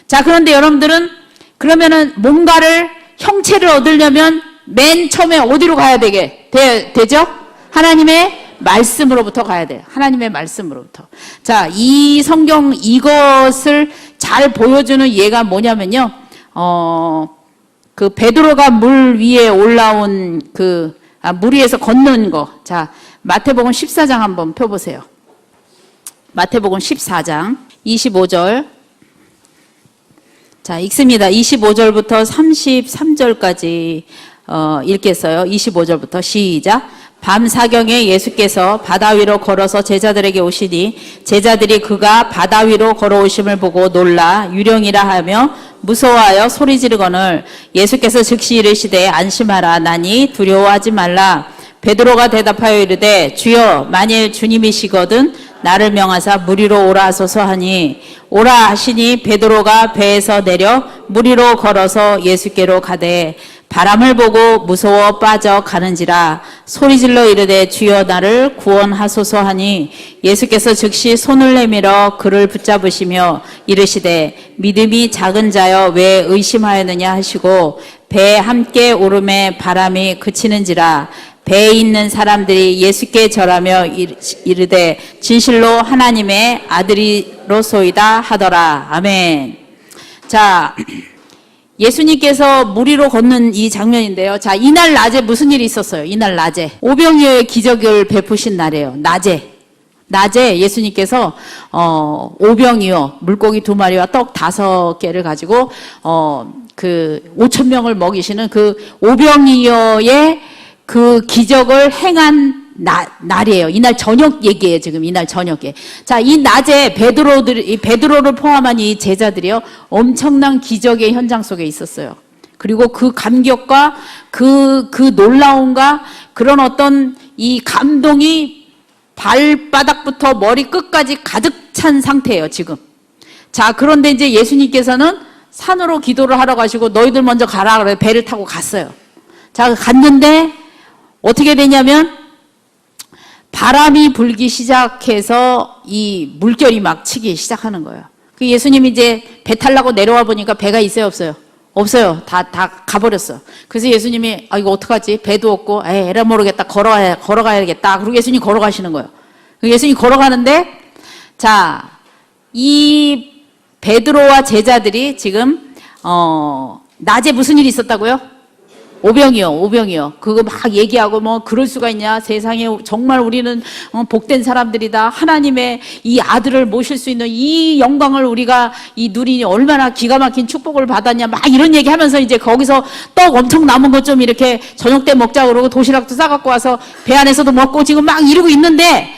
[SPEAKER 1] 자, 그런데 여러분들은 그러면은 뭔가를, 형체를 얻으려면 맨 처음에 어디로 가야 되죠? 하나님의 말씀으로부터 가야 돼요. 하나님의 말씀으로부터. 자, 이 성경 이것을 잘 보여주는 예가 뭐냐면요. 그 베드로가 물 위에 올라온 물 위에서 걷는 거. 자, 마태복음 14장 한번 펴보세요. 마태복음 14장 25절. 자, 읽습니다. 25절부터 33절까지 읽겠어요. 25절부터 시작. 밤 사경에 예수께서 바다 위로 걸어서 제자들에게 오시니 제자들이 그가 바다 위로 걸어오심을 보고 놀라 유령이라 하며 무서워하여 소리 지르거늘 예수께서 즉시 이르시되 안심하라 나니 두려워하지 말라. 베드로가 대답하여 이르되 주여 만일 주님이시거든 나를 명하사 물 위로 오라 하소서 하니 오라 하시니 베드로가 배에서 내려 물 위로 걸어서 예수께로 가되 바람을 보고 무서워 빠져 가는지라 소리질러 이르되 주여 나를 구원하소서 하니 예수께서 즉시 손을 내밀어 그를 붙잡으시며 이르시되 믿음이 작은 자여 왜 의심하였느냐 하시고 배에 함께 오름에 바람이 그치는지라 배에 있는 사람들이 예수께 절하며 이르되 진실로 하나님의 아들이로소이다 하더라. 아멘. 자, 예수님께서 물 위로 걷는 이 장면인데요. 자, 이날 낮에 무슨 일이 있었어요? 이날 낮에 오병이어의 기적을 베푸신 날이에요. 낮에 예수님께서 오병이어 물고기 2마리와 떡 5개를 가지고 5,000명을 먹이시는 그 오병이어의 그 기적을 행한 날이에요. 이날 저녁 얘기예요. 지금 이날 저녁에. 자, 이 낮에 베드로를 포함한 이 제자들이요, 엄청난 기적의 현장 속에 있었어요. 그리고 그 감격과 그 놀라움과 그런 어떤 이 감동이 발바닥부터 머리 끝까지 가득 찬 상태예요, 지금. 자, 그런데 이제 예수님께서는 산으로 기도를 하러 가시고 너희들 먼저 가라 그래 배를 타고 갔어요. 자, 갔는데 어떻게 되냐면 바람이 불기 시작해서 이 물결이 막 치기 시작하는 거예요. 그 예수님이 이제 배 타려고 내려와 보니까 배가 있어요, 없어요? 없어요. 다 가버렸어. 그래서 예수님이 이거 어떡하지? 배도 없고 에라 모르겠다. 걸어가야겠다. 그리고 예수님 걸어가시는 거예요. 예수님이 걸어가는데, 자, 이 베드로와 제자들이 지금 낮에 무슨 일이 있었다고요? 오병이요. 그거 막 얘기하고 뭐 그럴 수가 있냐? 세상에 정말 우리는 복된 사람들이다. 하나님의 이 아들을 모실 수 있는 이 영광을 우리가 이 누리니 얼마나 기가 막힌 축복을 받았냐? 막 이런 얘기하면서 이제 거기서 떡 엄청 남은 것 좀 이렇게 저녁 때 먹자 그러고 도시락도 싸갖고 와서 배 안에서도 먹고 지금 막 이러고 있는데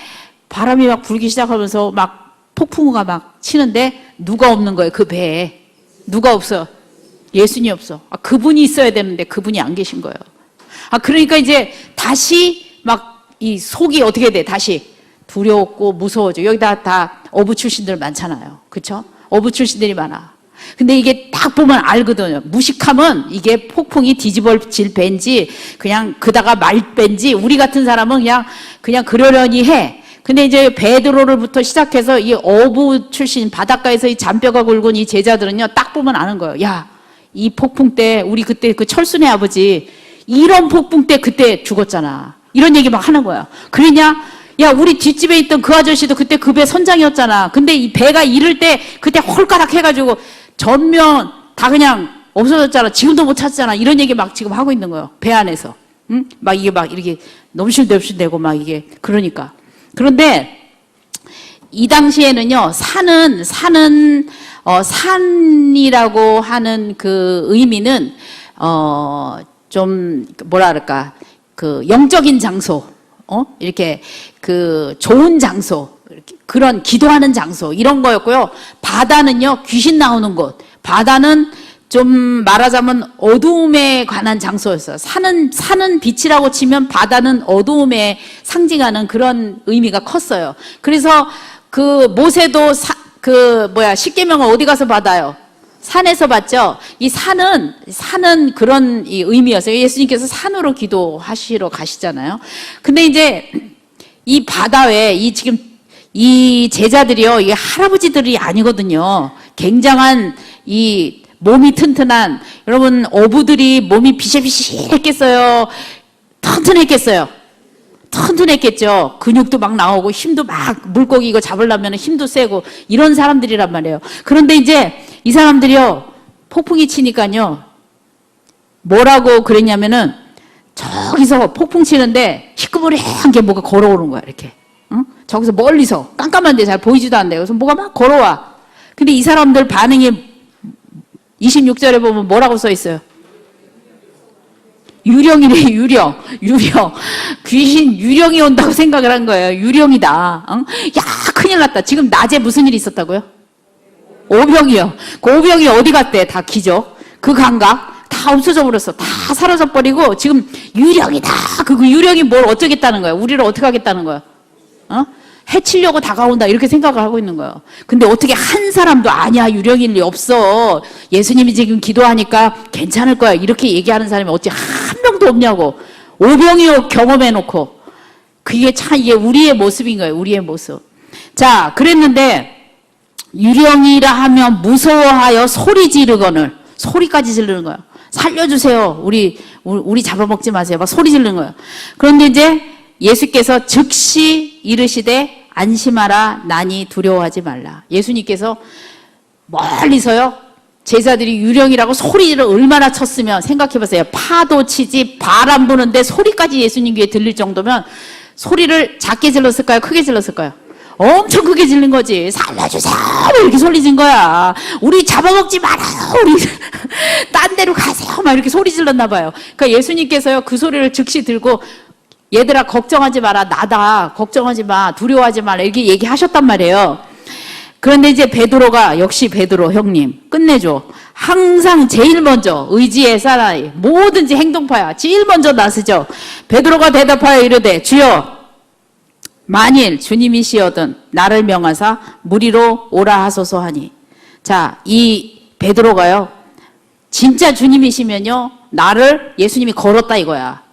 [SPEAKER 1] 바람이 막 불기 시작하면서 막 폭풍우가 막 치는데 누가 없는 거예요, 그 배에. 누가 없어? 예수님이 없어. 그분이 있어야 되는데 그분이 안 계신 거예요. 그러니까 이제 다시 막 이 속이 어떻게 돼? 다시 두려웠고 무서워져. 여기다 다 어부 출신들 많잖아요. 그렇죠? 어부 출신들이 많아. 근데 이게 딱 보면 알거든요. 무식하면 이게 폭풍이 뒤집어질 배인지 그냥 그다가 말 배인지 우리 같은 사람은 그냥 그러려니 해. 근데 이제 베드로를부터 시작해서 이 어부 출신 바닷가에서 이 잔뼈가 굵은 이 제자들은요 딱 보면 아는 거예요. 야, 이 폭풍 때 우리 그때 그 철순의 아버지 이런 폭풍 때 그때 죽었잖아. 이런 얘기 막 하는 거야. 그러냐? 야, 우리 뒷집에 있던 그 아저씨도 그때 그 배 선장이었잖아. 근데 이 배가 이를 때 그때 홀가닥 해가지고 전면 다 그냥 없어졌잖아. 지금도 못 찾잖아. 이런 얘기 막 지금 하고 있는 거예요. 배 안에서. 응? 막 이게 막 이렇게 넘실넘실대고 막 이게 그러니까. 그런데 이 당시에는요, 산이라고 하는 그 의미는, 좀, 뭐라 그럴까, 그 영적인 장소, 이렇게 그 좋은 장소, 그런 기도하는 장소, 이런 거였고요. 바다는요, 귀신 나오는 곳. 바다는 좀 말하자면 어두움에 관한 장소였어요. 산은 빛이라고 치면 바다는 어두움에 상징하는 그런 의미가 컸어요. 그래서 그 모세도 십계명을 어디 가서 받아요? 산에서 받죠. 이 산은 그런 이 의미였어요. 예수님께서 산으로 기도하시러 가시잖아요. 근데 이제 이 바다 외에 지금 이 제자들이요, 이게 할아버지들이 아니거든요. 굉장한 이 몸이 튼튼한, 여러분 어부들이 몸이 비실비실했겠어요? 튼튼했겠죠. 근육도 막 나오고 힘도 막, 물고기 이거 잡으려면 힘도 세고 이런 사람들이란 말이에요. 그런데 이제 이 사람들이요, 폭풍이 치니까요, 뭐라고 그랬냐면은 저기서 폭풍 치는데 시끄부리한 게 뭐가 걸어오는 거야, 이렇게. 응? 저기서 멀리서 깜깜한데 잘 보이지도 않는데 그래서 뭐가 막 걸어와. 근데 이 사람들 반응이 26절에 보면 뭐라고 써 있어요? 유령이래, 유령. 귀신 유령이 온다고 생각을 한 거예요. 유령이다. 응? 야, 큰일 났다. 지금 낮에 무슨 일이 있었다고요? 오병이요. 그 오병이 어디 갔대? 다 기적. 그 감각 다 없어져 버렸어. 다 사라져 버리고 지금 유령이다. 그 유령이 뭘 어쩌겠다는 거야? 우리를 어떻게 하겠다는 거야? 해치려고 다가온다 이렇게 생각을 하고 있는 거예요. 근데 어떻게 한 사람도 아니야, 유령일 리 없어, 예수님이 지금 기도하니까 괜찮을 거야 이렇게 얘기하는 사람이 어찌 한 명도 없냐고. 오병이어 경험해놓고. 그게 참 이게 우리의 모습인 거예요. 우리의 모습. 자, 그랬는데 유령이라 하면 무서워하여 소리 지르거늘. 소리까지 지르는 거예요. 살려주세요, 우리 잡아먹지 마세요, 막 소리 지르는 거예요. 그런데 이제 예수께서 즉시 이르시되 안심하라, 나니 두려워하지 말라. 예수님께서 멀리서요, 제자들이 유령이라고 소리를 얼마나 쳤으면 생각해보세요. 파도 치지 바람 부는데 소리까지 예수님 귀에 들릴 정도면 소리를 작게 질렀을까요? 크게 질렀을까요? 엄청 크게 질른 거지. 살려주세요 이렇게 소리 진 거야. 우리 잡아먹지 말아요, 우리 딴 데로 가세요 막 이렇게 소리 질렀나 봐요. 그러니까 예수님께서요 그 소리를 즉시 들고 얘들아 걱정하지 마라, 나다, 걱정하지 마, 두려워하지 마라 이렇게 얘기하셨단 말이에요. 그런데 이제 베드로가, 역시 베드로 형님 끝내줘. 항상 제일 먼저 의지의 사나이, 뭐든지 행동파야. 제일 먼저 나서죠. 베드로가 대답하여 이르되 주여 만일 주님이시여든 나를 명하사 무리로 오라 하소서 하니. 자, 이 베드로가요 진짜 주님이시면요 나를 예수님이 걸었다 이거야.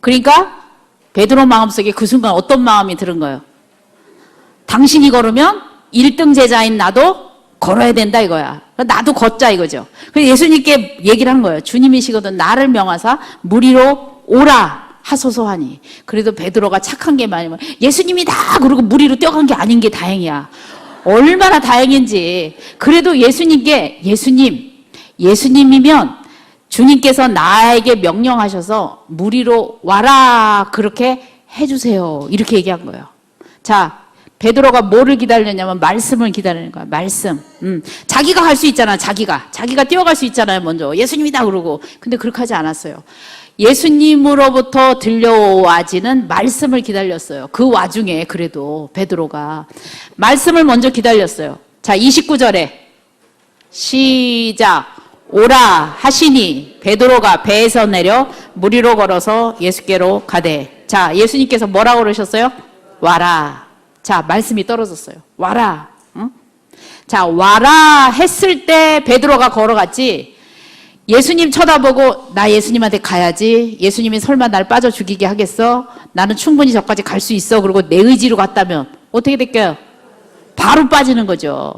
[SPEAKER 1] 그러니까 베드로 마음속에 그 순간 어떤 마음이 들은 거예요? 당신이 걸으면 1등 제자인 나도 걸어야 된다 이거야. 나도 걷자 이거죠. 그래서 예수님께 얘기를 한 거예요. 주님이시거든 나를 명하사 무리로 오라. 하소서 하니. 그래도 베드로가 착한 게 많으면 예수님이다 그러고 물 위로 뛰어간 게 아닌 게 다행이야. 얼마나 다행인지. 그래도 예수님이면 주님께서 나에게 명령하셔서 물 위로 와라 그렇게 해주세요. 이렇게 얘기한 거예요. 자, 베드로가 뭐를 기다렸냐면 말씀을 기다리는 거야. 말씀. 자기가 할 수 있잖아. 자기가 뛰어갈 수 있잖아요. 먼저 예수님이다 그러고. 근데 그렇게 하지 않았어요. 예수님으로부터 들려와지는 말씀을 기다렸어요. 그 와중에 그래도 베드로가 말씀을 먼저 기다렸어요. 자, 29절에 시작. 오라 하시니 베드로가 배에서 내려 물 위로 걸어서 예수께로 가되. 자, 예수님께서 뭐라고 그러셨어요? 와라. 자, 말씀이 떨어졌어요. 와라. 응? 자, 와라 했을 때 베드로가 걸어갔지. 예수님 쳐다보고 나 예수님한테 가야지. 예수님이 설마 날 빠져 죽이게 하겠어? 나는 충분히 저까지 갈 수 있어. 그리고 내 의지로 갔다면 어떻게 될까요? 바로 빠지는 거죠.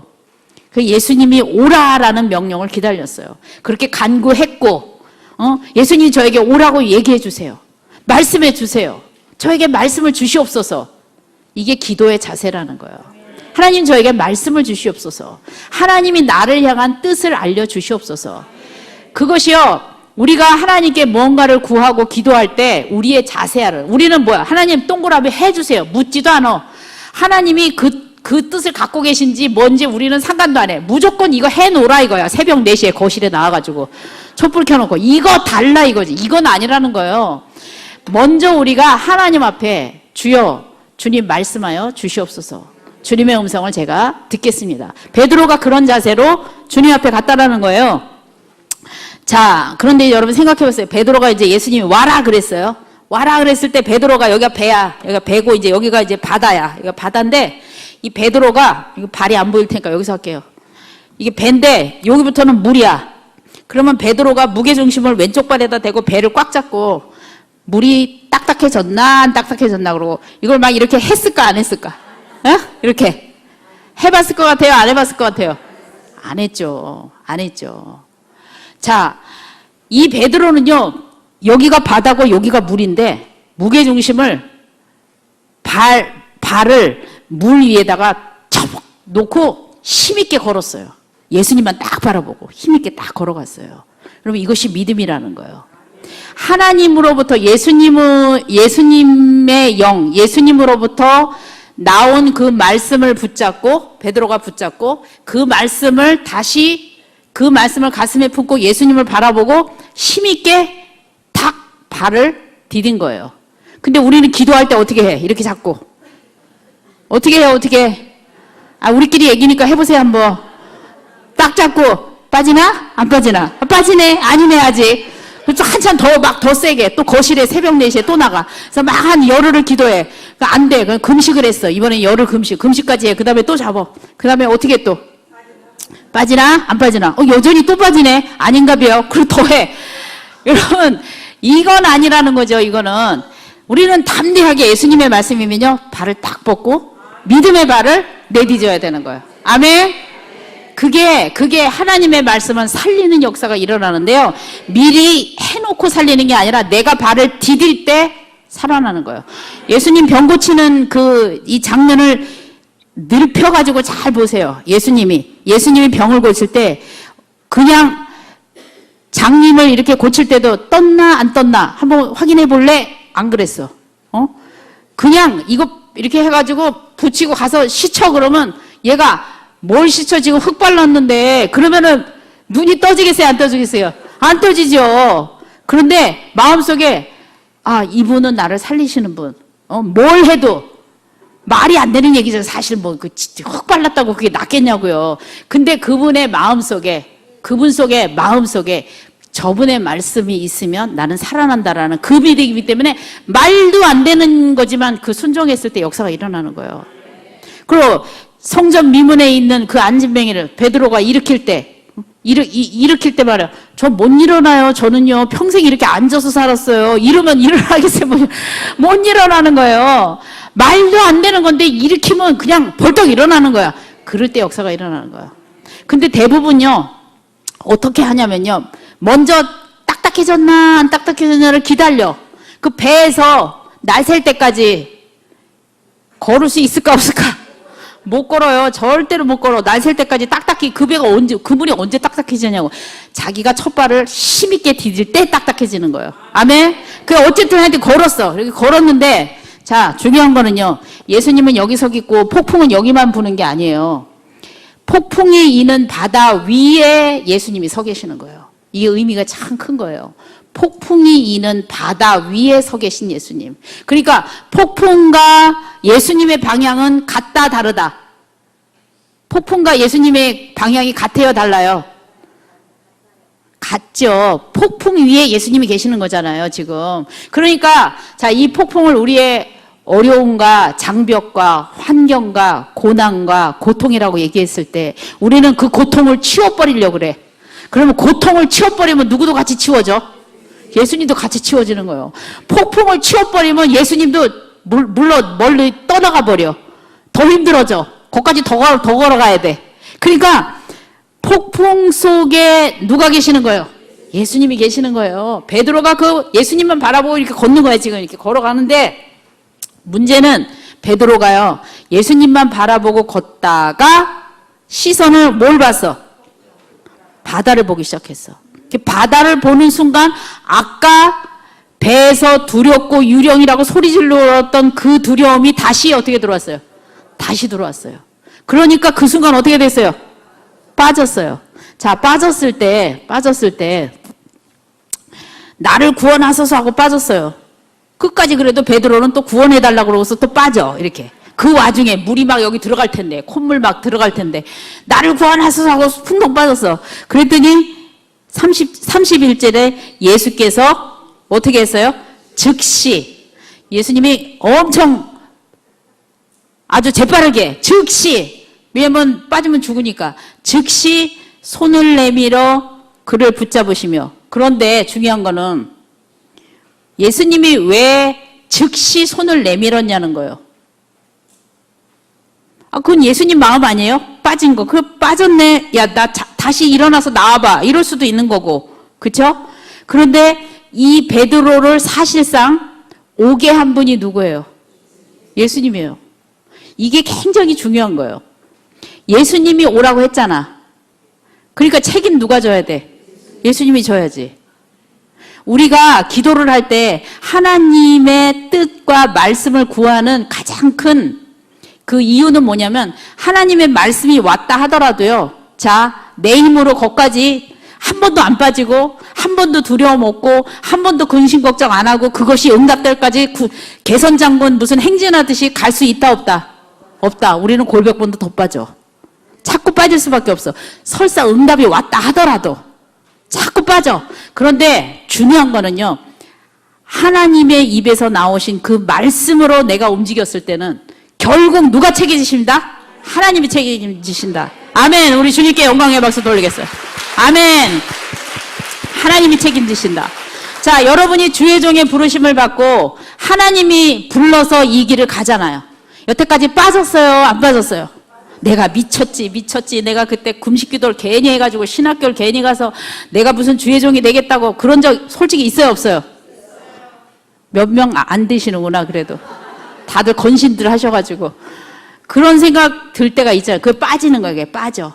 [SPEAKER 1] 그 예수님이 오라라는 명령을 기다렸어요. 그렇게 간구했고, 예수님이 저에게 오라고 얘기해 주세요. 말씀해 주세요. 저에게 말씀을 주시옵소서. 이게 기도의 자세라는 거예요. 하나님 저에게 말씀을 주시옵소서. 하나님이 나를 향한 뜻을 알려주시옵소서. 그것이요, 우리가 하나님께 뭔가를 구하고 기도할 때 우리의 자세를, 우리는 뭐야? 하나님 동그라미 해주세요. 묻지도 않아. 하나님이 그 뜻을 갖고 계신지 뭔지 우리는 상관도 안 해. 무조건 이거 해놓으라 이거야. 새벽 4시에 거실에 나와가지고 촛불 켜놓고 이거 달라 이거지. 이건 아니라는 거예요. 먼저 우리가 하나님 앞에 주여 주님 말씀하여 주시옵소서. 주님의 음성을 제가 듣겠습니다. 베드로가 그런 자세로 주님 앞에 갔다라는 거예요. 자, 그런데 여러분 생각해 보세요. 베드로가 이제 예수님이 와라 그랬어요. 와라 그랬을 때 베드로가 여기가 배야. 여기가 배고 이제 여기가 이제 바다야. 여기가 바다인데 이 베드로가, 이거 발이 안 보일 테니까 여기서 할게요. 이게 배인데 여기부터는 물이야. 그러면 베드로가 무게중심을 왼쪽 발에다 대고 배를 꽉 잡고 물이 딱딱해졌나 안 딱딱해졌나 그러고 이걸 막 이렇게 했을까 안 했을까? 이렇게 해봤을 것 같아요? 안 해봤을 것 같아요? 안 했죠. 안 했죠. 자, 이 베드로는요, 여기가 바다고 여기가 물인데 무게중심을 발을 물 위에다가 처벅 놓고 힘있게 걸었어요. 예수님만 딱 바라보고 힘있게 딱 걸어갔어요. 여러분 이것이 믿음이라는 거예요. 하나님으로부터 예수님의 영, 예수님으로부터 나온 그 말씀을 붙잡고 베드로가 붙잡고 그 말씀을 가슴에 품고 예수님을 바라보고 힘있게 탁 발을 디딘 거예요. 근데 우리는 기도할 때 어떻게 해? 이렇게 잡고 어떻게 해요? 어떻게? 우리끼리 얘기니까 해보세요 한번. 딱 잡고 빠지나? 안 빠지나? 빠지네? 아니네 아직. 그래서 한참 더 세게 또 거실에 새벽 4시에 또 나가. 그래서 막 한 열흘을 기도해. 그러니까 안 돼. 그냥 금식을 했어. 이번에 열흘 금식까지 해. 그 다음에 또 잡아. 그 다음에 어떻게 또? 빠지나? 안 빠지나? 여전히 또 빠지네? 아닌가 봐요. 그리고 더 해. 여러분, 이건 아니라는 거죠. 이거는. 우리는 담대하게 예수님의 말씀이면요. 발을 딱 뻗고 믿음의 발을 내디뎌야 되는 거예요. 아멘? 그게 하나님의 말씀은 살리는 역사가 일어나는데요. 미리 해놓고 살리는 게 아니라 내가 발을 디딜 때 살아나는 거예요. 예수님 병 고치는 이 장면을 늙혀가지고 잘 보세요. 예수님이 병을 고칠 때 그냥 장님을 이렇게 고칠 때도 떴나 안 떴나 한번 확인해 볼래? 안 그랬어. 그냥 이거 이렇게 해가지고 붙이고 가서 씻어 그러면 얘가 뭘 씻어 지금 흙 발랐는데 그러면은 눈이 떠지겠어요? 안 떠지겠어요? 안 떠지죠. 그런데 마음속에 이분은 나를 살리시는 분. 뭘 해도 말이 안 되는 얘기죠. 사실 흙 발랐다고 그게 낫겠냐고요. 근데 그분의 마음속에 저분의 말씀이 있으면 나는 살아난다라는 그 믿음이기 때문에 말도 안 되는 거지만 그 순종했을 때 역사가 일어나는 거예요. 그리고 성전 미문에 있는 그 안진뱅이를 베드로가 일으킬 때 말이야. 저 못 일어나요. 저는요 평생 이렇게 앉아서 살았어요. 이러면 일어나겠어요. 못 일어나는 거예요. 말도 안 되는 건데 일으키면 그냥 벌떡 일어나는 거야. 그럴 때 역사가 일어나는 거야. 근데 대부분요 어떻게 하냐면요 먼저 딱딱해졌나 안 딱딱해졌나를 기다려. 그 배에서 날 셀 때까지 걸을 수 있을까 없을까? 못 걸어요. 절대로 못 걸어. 날 셀 때까지 딱딱히 그 배가 언제, 그 물이 언제 딱딱해지냐고. 자기가 첫 발을 힘있게 디딜 때 딱딱해지는 거예요. 아멘? 그 어쨌든 하여튼 걸었어. 이렇게 걸었는데, 자, 중요한 거는요. 예수님은 여기 서 있고 폭풍은 여기만 부는 게 아니에요. 폭풍이 이는 바다 위에 예수님이 서 계시는 거예요. 이 의미가 참 큰 거예요. 폭풍이 이는 바다 위에 서 계신 예수님. 그러니까 폭풍과 예수님의 방향은 같다 다르다. 폭풍과 예수님의 방향이 같아요 달라요? 같죠. 폭풍 위에 예수님이 계시는 거잖아요 지금. 그러니까 자, 이 폭풍을 우리의 어려움과 장벽과 환경과 고난과 고통이라고 얘기했을 때 우리는 그 고통을 치워버리려고 그래. 그러면 고통을 치워버리면 누구도 같이 치워져? 예수님도 같이 치워지는 거예요. 폭풍을 치워버리면 예수님도 물론 멀리 떠나가 버려. 더 힘들어져. 거기까지 더 걸어가야 돼. 그러니까 폭풍 속에 누가 계시는 거예요? 예수님이 계시는 거예요. 베드로가 그 예수님만 바라보고 이렇게 걷는 거야. 지금 이렇게 걸어가는데 문제는 베드로가요. 예수님만 바라보고 걷다가 시선을 뭘 봤어? 바다를 보기 시작했어. 바다를 보는 순간 아까 배에서 두렵고 유령이라고 소리 질렀던 그 두려움이 다시 어떻게 들어왔어요? 다시 들어왔어요. 그러니까 그 순간 어떻게 됐어요? 빠졌어요. 자, 빠졌을 때 나를 구원하소서 하고 빠졌어요. 끝까지 그래도 베드로는 또 구원해달라고 그러고서 또 빠져. 이렇게. 그 와중에 물이 막 여기 들어갈 텐데, 콧물 막 들어갈 텐데, 나를 구원하소서 하고 풍덩 빠졌어. 그랬더니 31절에 예수께서 어떻게 했어요? 즉시. 예수님이 엄청 아주 재빠르게, 즉시. 왜냐면 빠지면 죽으니까. 즉시 손을 내밀어 그를 붙잡으시며. 그런데 중요한 거는 예수님이 왜 즉시 손을 내밀었냐는 거예요. 아, 그건 예수님 마음 아니에요? 빠진 거. 그 빠졌네. 야, 나 다시 일어나서 나와봐. 이럴 수도 있는 거고. 그쵸? 그런데 이 베드로를 사실상 오게 한 분이 누구예요? 예수님이에요. 이게 굉장히 중요한 거예요. 예수님이 오라고 했잖아. 그러니까 책임 누가 져야 돼? 예수님이 져야지. 우리가 기도를 할 때 하나님의 뜻과 말씀을 구하는 가장 큰 그 이유는 뭐냐면 하나님의 말씀이 왔다 하더라도요. 자, 내 힘으로 거기까지 한 번도 안 빠지고 한 번도 두려움 없고 한 번도 근심 걱정 안 하고 그것이 응답될까지 개선장군 무슨 행진하듯이 갈 수 있다 없다? 없다. 우리는 골백번도 더 빠져. 자꾸 빠질 수밖에 없어. 설사 응답이 왔다 하더라도 자꾸 빠져. 그런데 중요한 거는요. 하나님의 입에서 나오신 그 말씀으로 내가 움직였을 때는 결국 누가 책임지십니다? 하나님이 책임지신다. 아멘. 우리 주님께 영광의 박수 돌리겠어요. 아멘. 하나님이 책임지신다. 자, 여러분이 주의 종의 부르심을 받고 하나님이 불러서 이 길을 가잖아요. 여태까지 빠졌어요? 안 빠졌어요? 내가 미쳤지. 내가 그때 금식기도를 괜히 해가지고 신학교를 괜히 가서 내가 무슨 주의 종이 되겠다고 그런 적 솔직히 있어요? 없어요? 몇 명 안 되시는구나 그래도. 다들 건신들 하셔가지고. 그런 생각 들 때가 있잖아요. 그게 빠지는 거예요. 그게 빠져.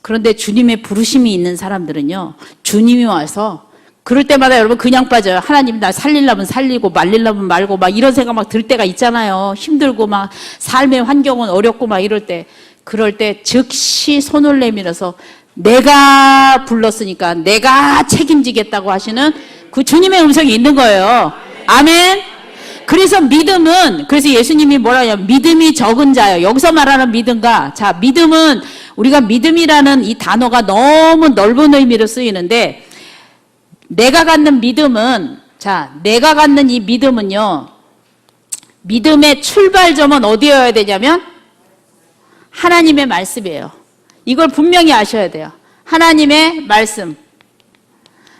[SPEAKER 1] 그런데 주님의 부르심이 있는 사람들은요. 주님이 와서 그럴 때마다 여러분 그냥 빠져요. 하나님 나 살리려면 살리고 말리려면 말고 막 이런 생각 막 들 때가 있잖아요. 힘들고 막 삶의 환경은 어렵고 막 이럴 때. 그럴 때 즉시 손을 내밀어서 내가 불렀으니까 내가 책임지겠다고 하시는 그 주님의 음성이 있는 거예요. 아멘. 그래서 믿음은, 그래서 예수님이 뭐라 해요? 믿음이 적은 자요. 여기서 말하는 믿음과, 자, 믿음은 우리가 믿음이라는 이 단어가 너무 넓은 의미로 쓰이는데 내가 갖는 믿음은, 자, 내가 갖는 이 믿음은요, 믿음의 출발점은 어디여야 되냐면 하나님의 말씀이에요. 이걸 분명히 아셔야 돼요. 하나님의 말씀.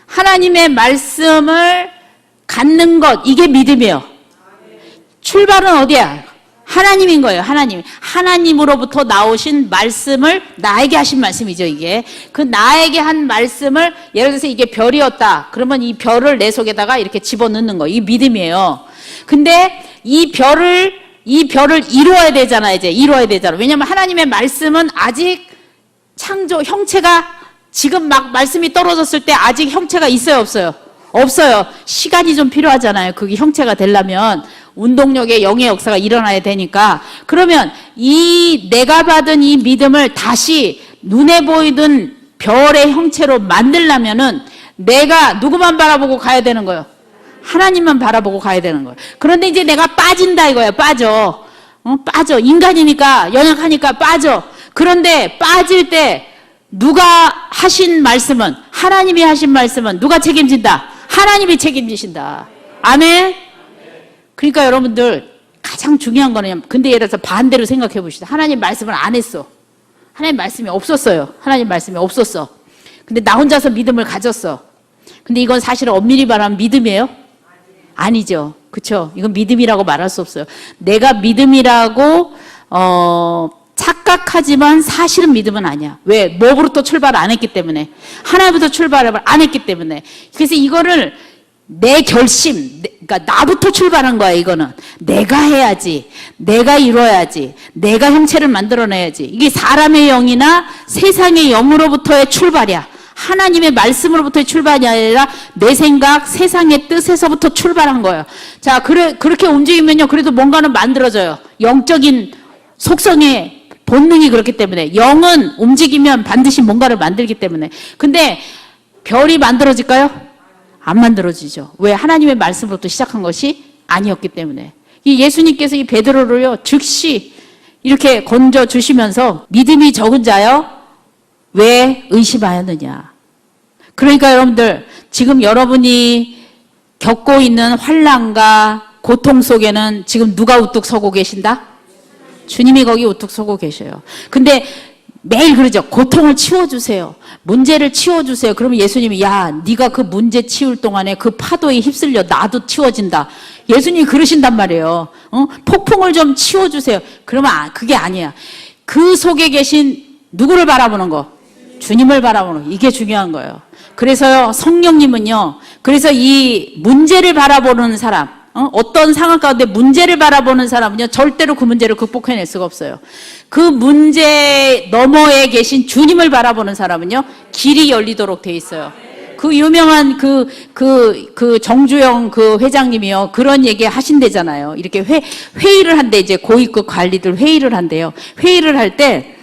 [SPEAKER 1] 하나님의 말씀을 갖는 것, 이게 믿음이에요. 출발은 어디야? 하나님인 거예요. 하나님으로부터 나오신 말씀을 나에게 하신 말씀이죠, 이게. 그 나에게 한 말씀을, 예를 들어서 이게 별이었다. 그러면 이 별을 내 속에다가 이렇게 집어넣는 거예요. 이게 믿음이에요. 근데 이 별을 이루어야 되잖아, 이제. 이루어야 되잖아. 왜냐면 하나님의 말씀은 아직 창조, 형체가 지금 막 말씀이 떨어졌을 때 아직 형체가 있어요, 없어요? 없어요. 시간이 좀 필요하잖아요. 그게 형체가 되려면. 운동력의 영의 역사가 일어나야 되니까. 그러면 이 내가 받은 이 믿음을 다시 눈에 보이던 별의 형체로 만들려면은 내가 누구만 바라보고 가야 되는 거예요? 하나님만 바라보고 가야 되는 거예요. 그런데 이제 내가 빠진다 이거예요. 빠져. 빠져. 인간이니까, 연약하니까 빠져. 그런데 빠질 때 누가 하신 말씀은, 하나님이 하신 말씀은 누가 책임진다? 하나님이 책임지신다. 아멘? 그러니까 여러분들 가장 중요한 거는, 근데 예를 들어서 반대로 생각해 봅시다. 하나님 말씀을 안 했어. 하나님 말씀이 없었어요. 하나님 말씀이 없었어. 근데 나 혼자서 믿음을 가졌어. 근데 이건 사실은 엄밀히 말하면 믿음이에요? 아니죠. 그쵸? 이건 믿음이라고 말할 수 없어요. 내가 믿음이라고 착각하지만 사실은 믿음은 아니야. 왜? 뭐부터 출발을 안 했기 때문에. 하나부터 출발을 안 했기 때문에. 그래서 이거를 내 결심, 그러니까 나부터 출발한 거야, 이거는. 내가 해야지. 내가 이뤄야지. 내가 형체를 만들어내야지. 이게 사람의 영이나 세상의 영으로부터의 출발이야. 하나님의 말씀으로부터의 출발이 아니라 내 생각, 세상의 뜻에서부터 출발한 거예요. 자, 그렇게 움직이면요, 그래도 뭔가는 만들어져요. 영적인 속성의 본능이 그렇기 때문에. 영은 움직이면 반드시 뭔가를 만들기 때문에. 근데 별이 만들어질까요? 안 만들어지죠. 왜? 하나님의 말씀으로부터 시작한 것이 아니었기 때문에. 이 예수님께서 이 베드로를요, 즉시 이렇게 건져 주시면서 믿음이 적은 자여 왜 의심하였느냐. 그러니까 여러분들, 지금 여러분이 겪고 있는 환난과 고통 속에는 지금 누가 우뚝 서고 계신다? 주님이 거기 우뚝 서고 계셔요. 근데 매일 그러죠. 고통을 치워주세요. 문제를 치워주세요. 그러면 예수님이, 야, 네가 그 문제 치울 동안에 그 파도에 휩쓸려 나도 치워진다. 예수님이 그러신단 말이에요. 폭풍을 좀 치워주세요. 그러면 그게 아니야. 그 속에 계신 누구를 바라보는 거? 주님을 바라보는 거. 이게 중요한 거예요. 그래서요, 성령님은요, 그래서 이 문제를 바라보는 사람, 어떤 상황 가운데 문제를 바라보는 사람은요, 절대로 그 문제를 극복해낼 수가 없어요. 그 문제 너머에 계신 주님을 바라보는 사람은요, 길이 열리도록 돼 있어요. 그 유명한 그 정주영 그 회장님이요, 그런 얘기 하신대잖아요. 이렇게 회의를 한대, 이제 고위급 관리들 회의를 한대요. 회의를 할 때,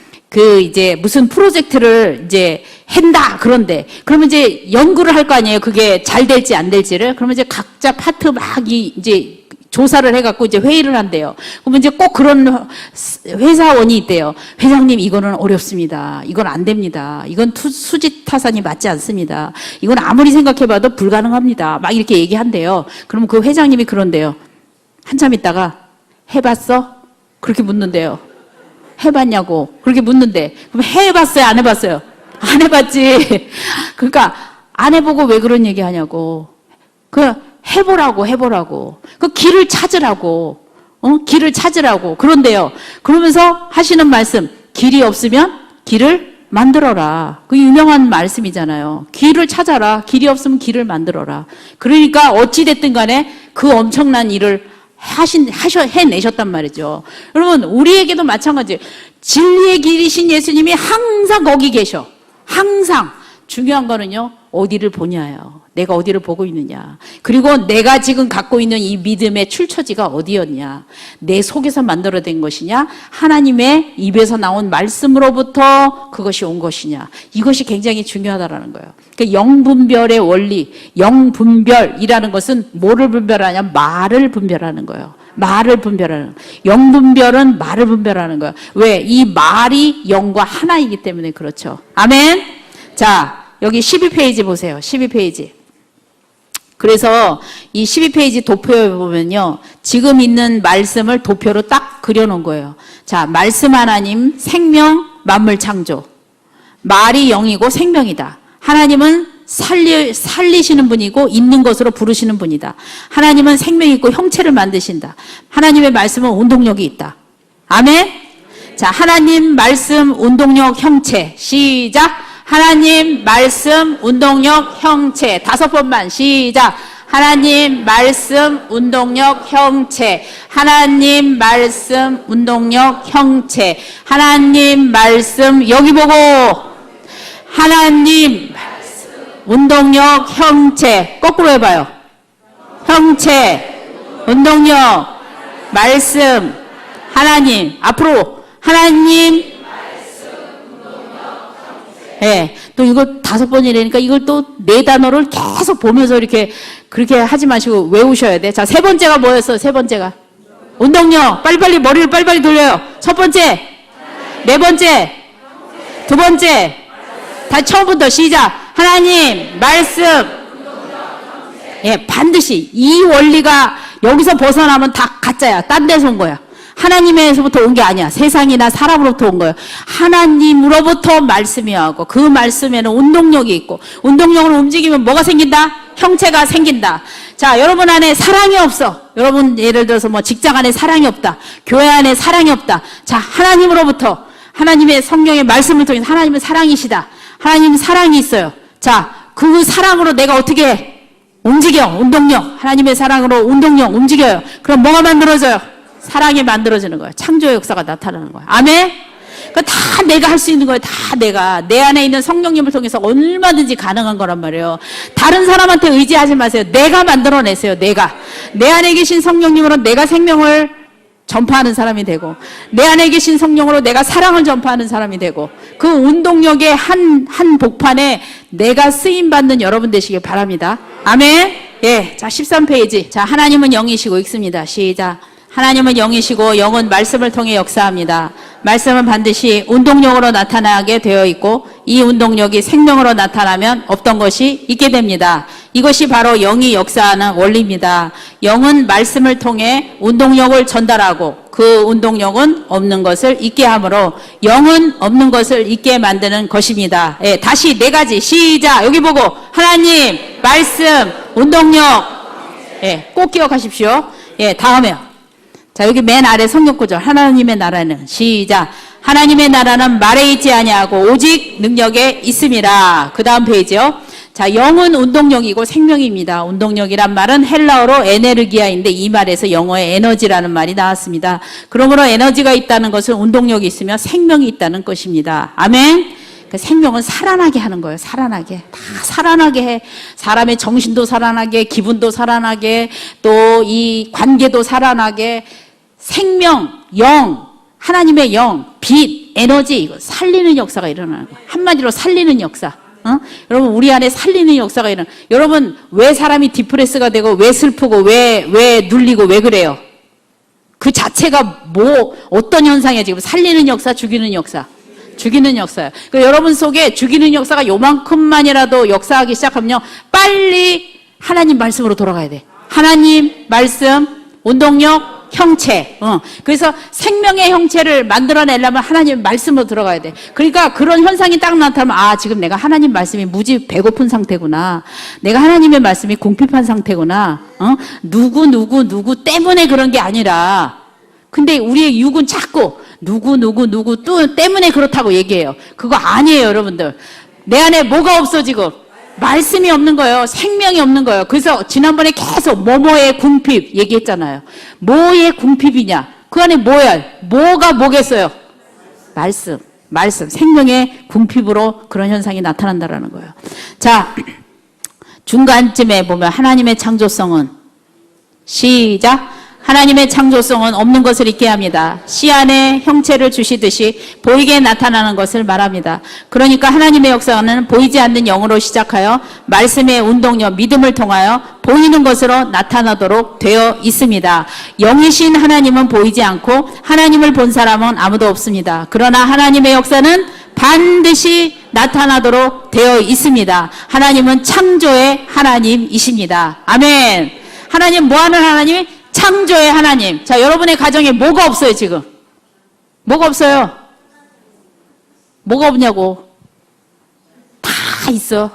[SPEAKER 1] 이제 무슨 프로젝트를 이제 한다, 그런데. 그러면 이제 연구를 할 거 아니에요. 그게 잘 될지 안 될지를. 그러면 이제 각자 파트 막 이제 조사를 해갖고 이제 회의를 한대요. 그러면 이제 꼭 그런 회사원이 있대요. 회장님, 이거는 어렵습니다. 이건 안 됩니다. 이건 수지타산이 맞지 않습니다. 이건 아무리 생각해봐도 불가능합니다. 막 이렇게 얘기한대요. 그러면 그 회장님이 그런데요. 한참 있다가, 해봤어? 그렇게 묻는데요. 해봤냐고 그렇게 묻는데, 그럼 해봤어요, 안 해봤어요? 안 해봤지. 그러니까 안 해보고 왜 그런 얘기 하냐고. 해보라고. 그 길을 찾으라고. 길을 찾으라고. 그런데요, 그러면서 하시는 말씀, 길이 없으면 길을 만들어라. 그 유명한 말씀이잖아요. 길을 찾아라. 길이 없으면 길을 만들어라. 그러니까 어찌됐든 간에 그 엄청난 일을 해내셨단 말이죠. 여러분, 우리에게도 마찬가지예요. 진리의 길이신 예수님이 항상 거기 계셔. 항상. 중요한 거는요, 어디를 보냐요. 내가 어디를 보고 있느냐. 그리고 내가 지금 갖고 있는 이 믿음의 출처지가 어디였냐. 내 속에서 만들어낸 것이냐, 하나님의 입에서 나온 말씀으로부터 그것이 온 것이냐. 이것이 굉장히 중요하다라는 거예요. 그러니까 영분별의 원리, 영분별이라는 것은 뭐를 분별하냐? 말을 분별하는 거예요. 말을 분별하는, 영분별은 말을 분별하는 거예요. 왜? 이 말이 영과 하나이기 때문에 그렇죠. 아멘. 자, 여기 12페이지 보세요. 12페이지. 그래서 이 12페이지 도표에 보면요, 지금 있는 말씀을 도표로 딱 그려놓은 거예요. 자, 말씀 하나님, 생명, 만물 창조. 말이 영이고 생명이다. 하나님은 살리시는 분이고 있는 것으로 부르시는 분이다. 하나님은 생명이 있고 형체를 만드신다. 하나님의 말씀은 운동력이 있다. 아멘. 자, 하나님 말씀 운동력 형체. 시작. 하나님 말씀 운동력 형체. 5번만. 시작. 하나님 말씀 운동력 형체. 하나님 말씀 운동력 형체. 하나님 말씀 여기 보고. 하나님 말씀 운동력 형체. 거꾸로 해봐요. 형체 운동력 말씀 하나님. 앞으로 하나님 예, 또 이거 5번이라니까 이걸 또 4단어를 계속 보면서 이렇게 그렇게 하지 마시고 외우셔야 돼. 자, 3번째가 뭐였어? 3번째가 운동력. 빨리빨리 머리를 빨리빨리 돌려요. 첫 번째, 4번째, 2번째. 다시 처음부터 시작. 하나님 말씀. 예, 반드시 이 원리가 여기서 벗어나면 다 가짜야. 딴 데서 온 거야. 하나님에서부터 온 게 아니야. 세상이나 사람으로부터 온 거예요. 하나님으로부터 말씀이 하고 그 말씀에는 운동력이 있고 운동력으로 움직이면 뭐가 생긴다? 형체가 생긴다. 자, 여러분 안에 사랑이 없어. 여러분 예를 들어서 뭐 직장 안에 사랑이 없다. 교회 안에 사랑이 없다. 자, 하나님으로부터 하나님의 성령의 말씀을 통해서 하나님은 사랑이시다. 하나님은 사랑이 있어요. 자, 그 사랑으로 내가 어떻게 해? 움직여. 운동력. 하나님의 사랑으로 운동력 움직여요. 그럼 뭐가 만들어져요? 사랑이 만들어지는 거예요. 창조의 역사가 나타나는 거예요. 아멘? 그러니까 다 내가 할 수 있는 거예요. 다 내가. 내 안에 있는 성령님을 통해서 얼마든지 가능한 거란 말이에요. 다른 사람한테 의지하지 마세요. 내가 만들어내세요. 내가. 내 안에 계신 성령님으로 내가 생명을 전파하는 사람이 되고 내 안에 계신 성령으로 내가 사랑을 전파하는 사람이 되고 그 운동력의 한 복판에 내가 쓰임받는 여러분 되시길 바랍니다. 아멘? 예. 자, 13페이지. 자, 하나님은 영이시고 읽습니다. 시작. 하나님은 영이시고 영은 말씀을 통해 역사합니다. 말씀은 반드시 운동력으로 나타나게 되어 있고 이 운동력이 생명으로 나타나면 없던 것이 있게 됩니다. 이것이 바로 영이 역사하는 원리입니다. 영은 말씀을 통해 운동력을 전달하고 그 운동력은 없는 것을 있게 하므로 영은 없는 것을 있게 만드는 것입니다. 예, 다시 4가지. 시작. 여기 보고 하나님, 말씀, 운동력. 예, 꼭 기억하십시오. 예, 다음에요. 자, 여기 맨 아래 성경 구절. 하나님의 나라는 시작. 하나님의 나라는 말에 있지 아니하고 오직 능력에 있습니다. 그 다음 페이지요. 자, 영은 운동력이고 생명입니다. 운동력이란 말은 헬라어로 에네르기아인데 이 말에서 영어의 에너지라는 말이 나왔습니다. 그러므로 에너지가 있다는 것은 운동력이 있으며 생명이 있다는 것입니다. 아멘. 그 생명은 살아나게 하는 거예요. 살아나게. 다 살아나게 해. 사람의 정신도 살아나게, 기분도 살아나게, 또 이 관계도 살아나게. 생명, 영, 하나님의 영, 빛, 에너지, 이거 살리는 역사가 일어나는 거예요. 한마디로 살리는 역사. 여러분, 우리 안에 살리는 역사가 일어나. 여러분, 왜 사람이 디프레스가 되고, 왜 슬프고, 왜 눌리고, 왜 그래요? 그 자체가 어떤 현상이에요? 지금 살리는 역사, 죽이는 역사. 죽이는 역사예요. 그러니까 여러분 속에 죽이는 역사가 요만큼만이라도 역사하기 시작하면요, 빨리 하나님 말씀으로 돌아가야 돼. 하나님 말씀, 운동력, 형체. 그래서 생명의 형체를 만들어내려면 하나님 말씀으로 들어가야 돼. 그러니까 그런 현상이 딱 나타나면 아, 지금 내가 하나님 말씀이 무지 배고픈 상태구나. 내가 하나님의 말씀이 궁핍한 상태구나. 누구 때문에 그런 게 아니라. 근데 우리의 육은 자꾸 누구 또 때문에 그렇다고 얘기해요. 그거 아니에요, 여러분들. 내 안에 뭐가 없어 지금? 말씀이 없는 거예요. 생명이 없는 거예요. 그래서 지난번에 계속 뭐뭐의 궁핍 얘기했잖아요. 뭐의 궁핍이냐? 그 안에 뭐야? 뭐가 뭐겠어요? 말씀. 생명의 궁핍으로 그런 현상이 나타난다라는 거예요. 자, 중간쯤에 보면 하나님의 창조성은 시작. 하나님의 창조성은 없는 것을 있게 합니다. 씨 안에 형체를 주시듯이 보이게 나타나는 것을 말합니다. 그러니까 하나님의 역사는 보이지 않는 영으로 시작하여 말씀의 운동력, 믿음을 통하여 보이는 것으로 나타나도록 되어 있습니다. 영이신 하나님은 보이지 않고 하나님을 본 사람은 아무도 없습니다. 그러나 하나님의 역사는 반드시 나타나도록 되어 있습니다. 하나님은 창조의 하나님이십니다. 아멘. 하나님 뭐하는 하나님? 창조의 하나님. 자, 여러분의 가정에 뭐가 없어요, 지금? 뭐가 없어요? 뭐가 없냐고. 다 있어.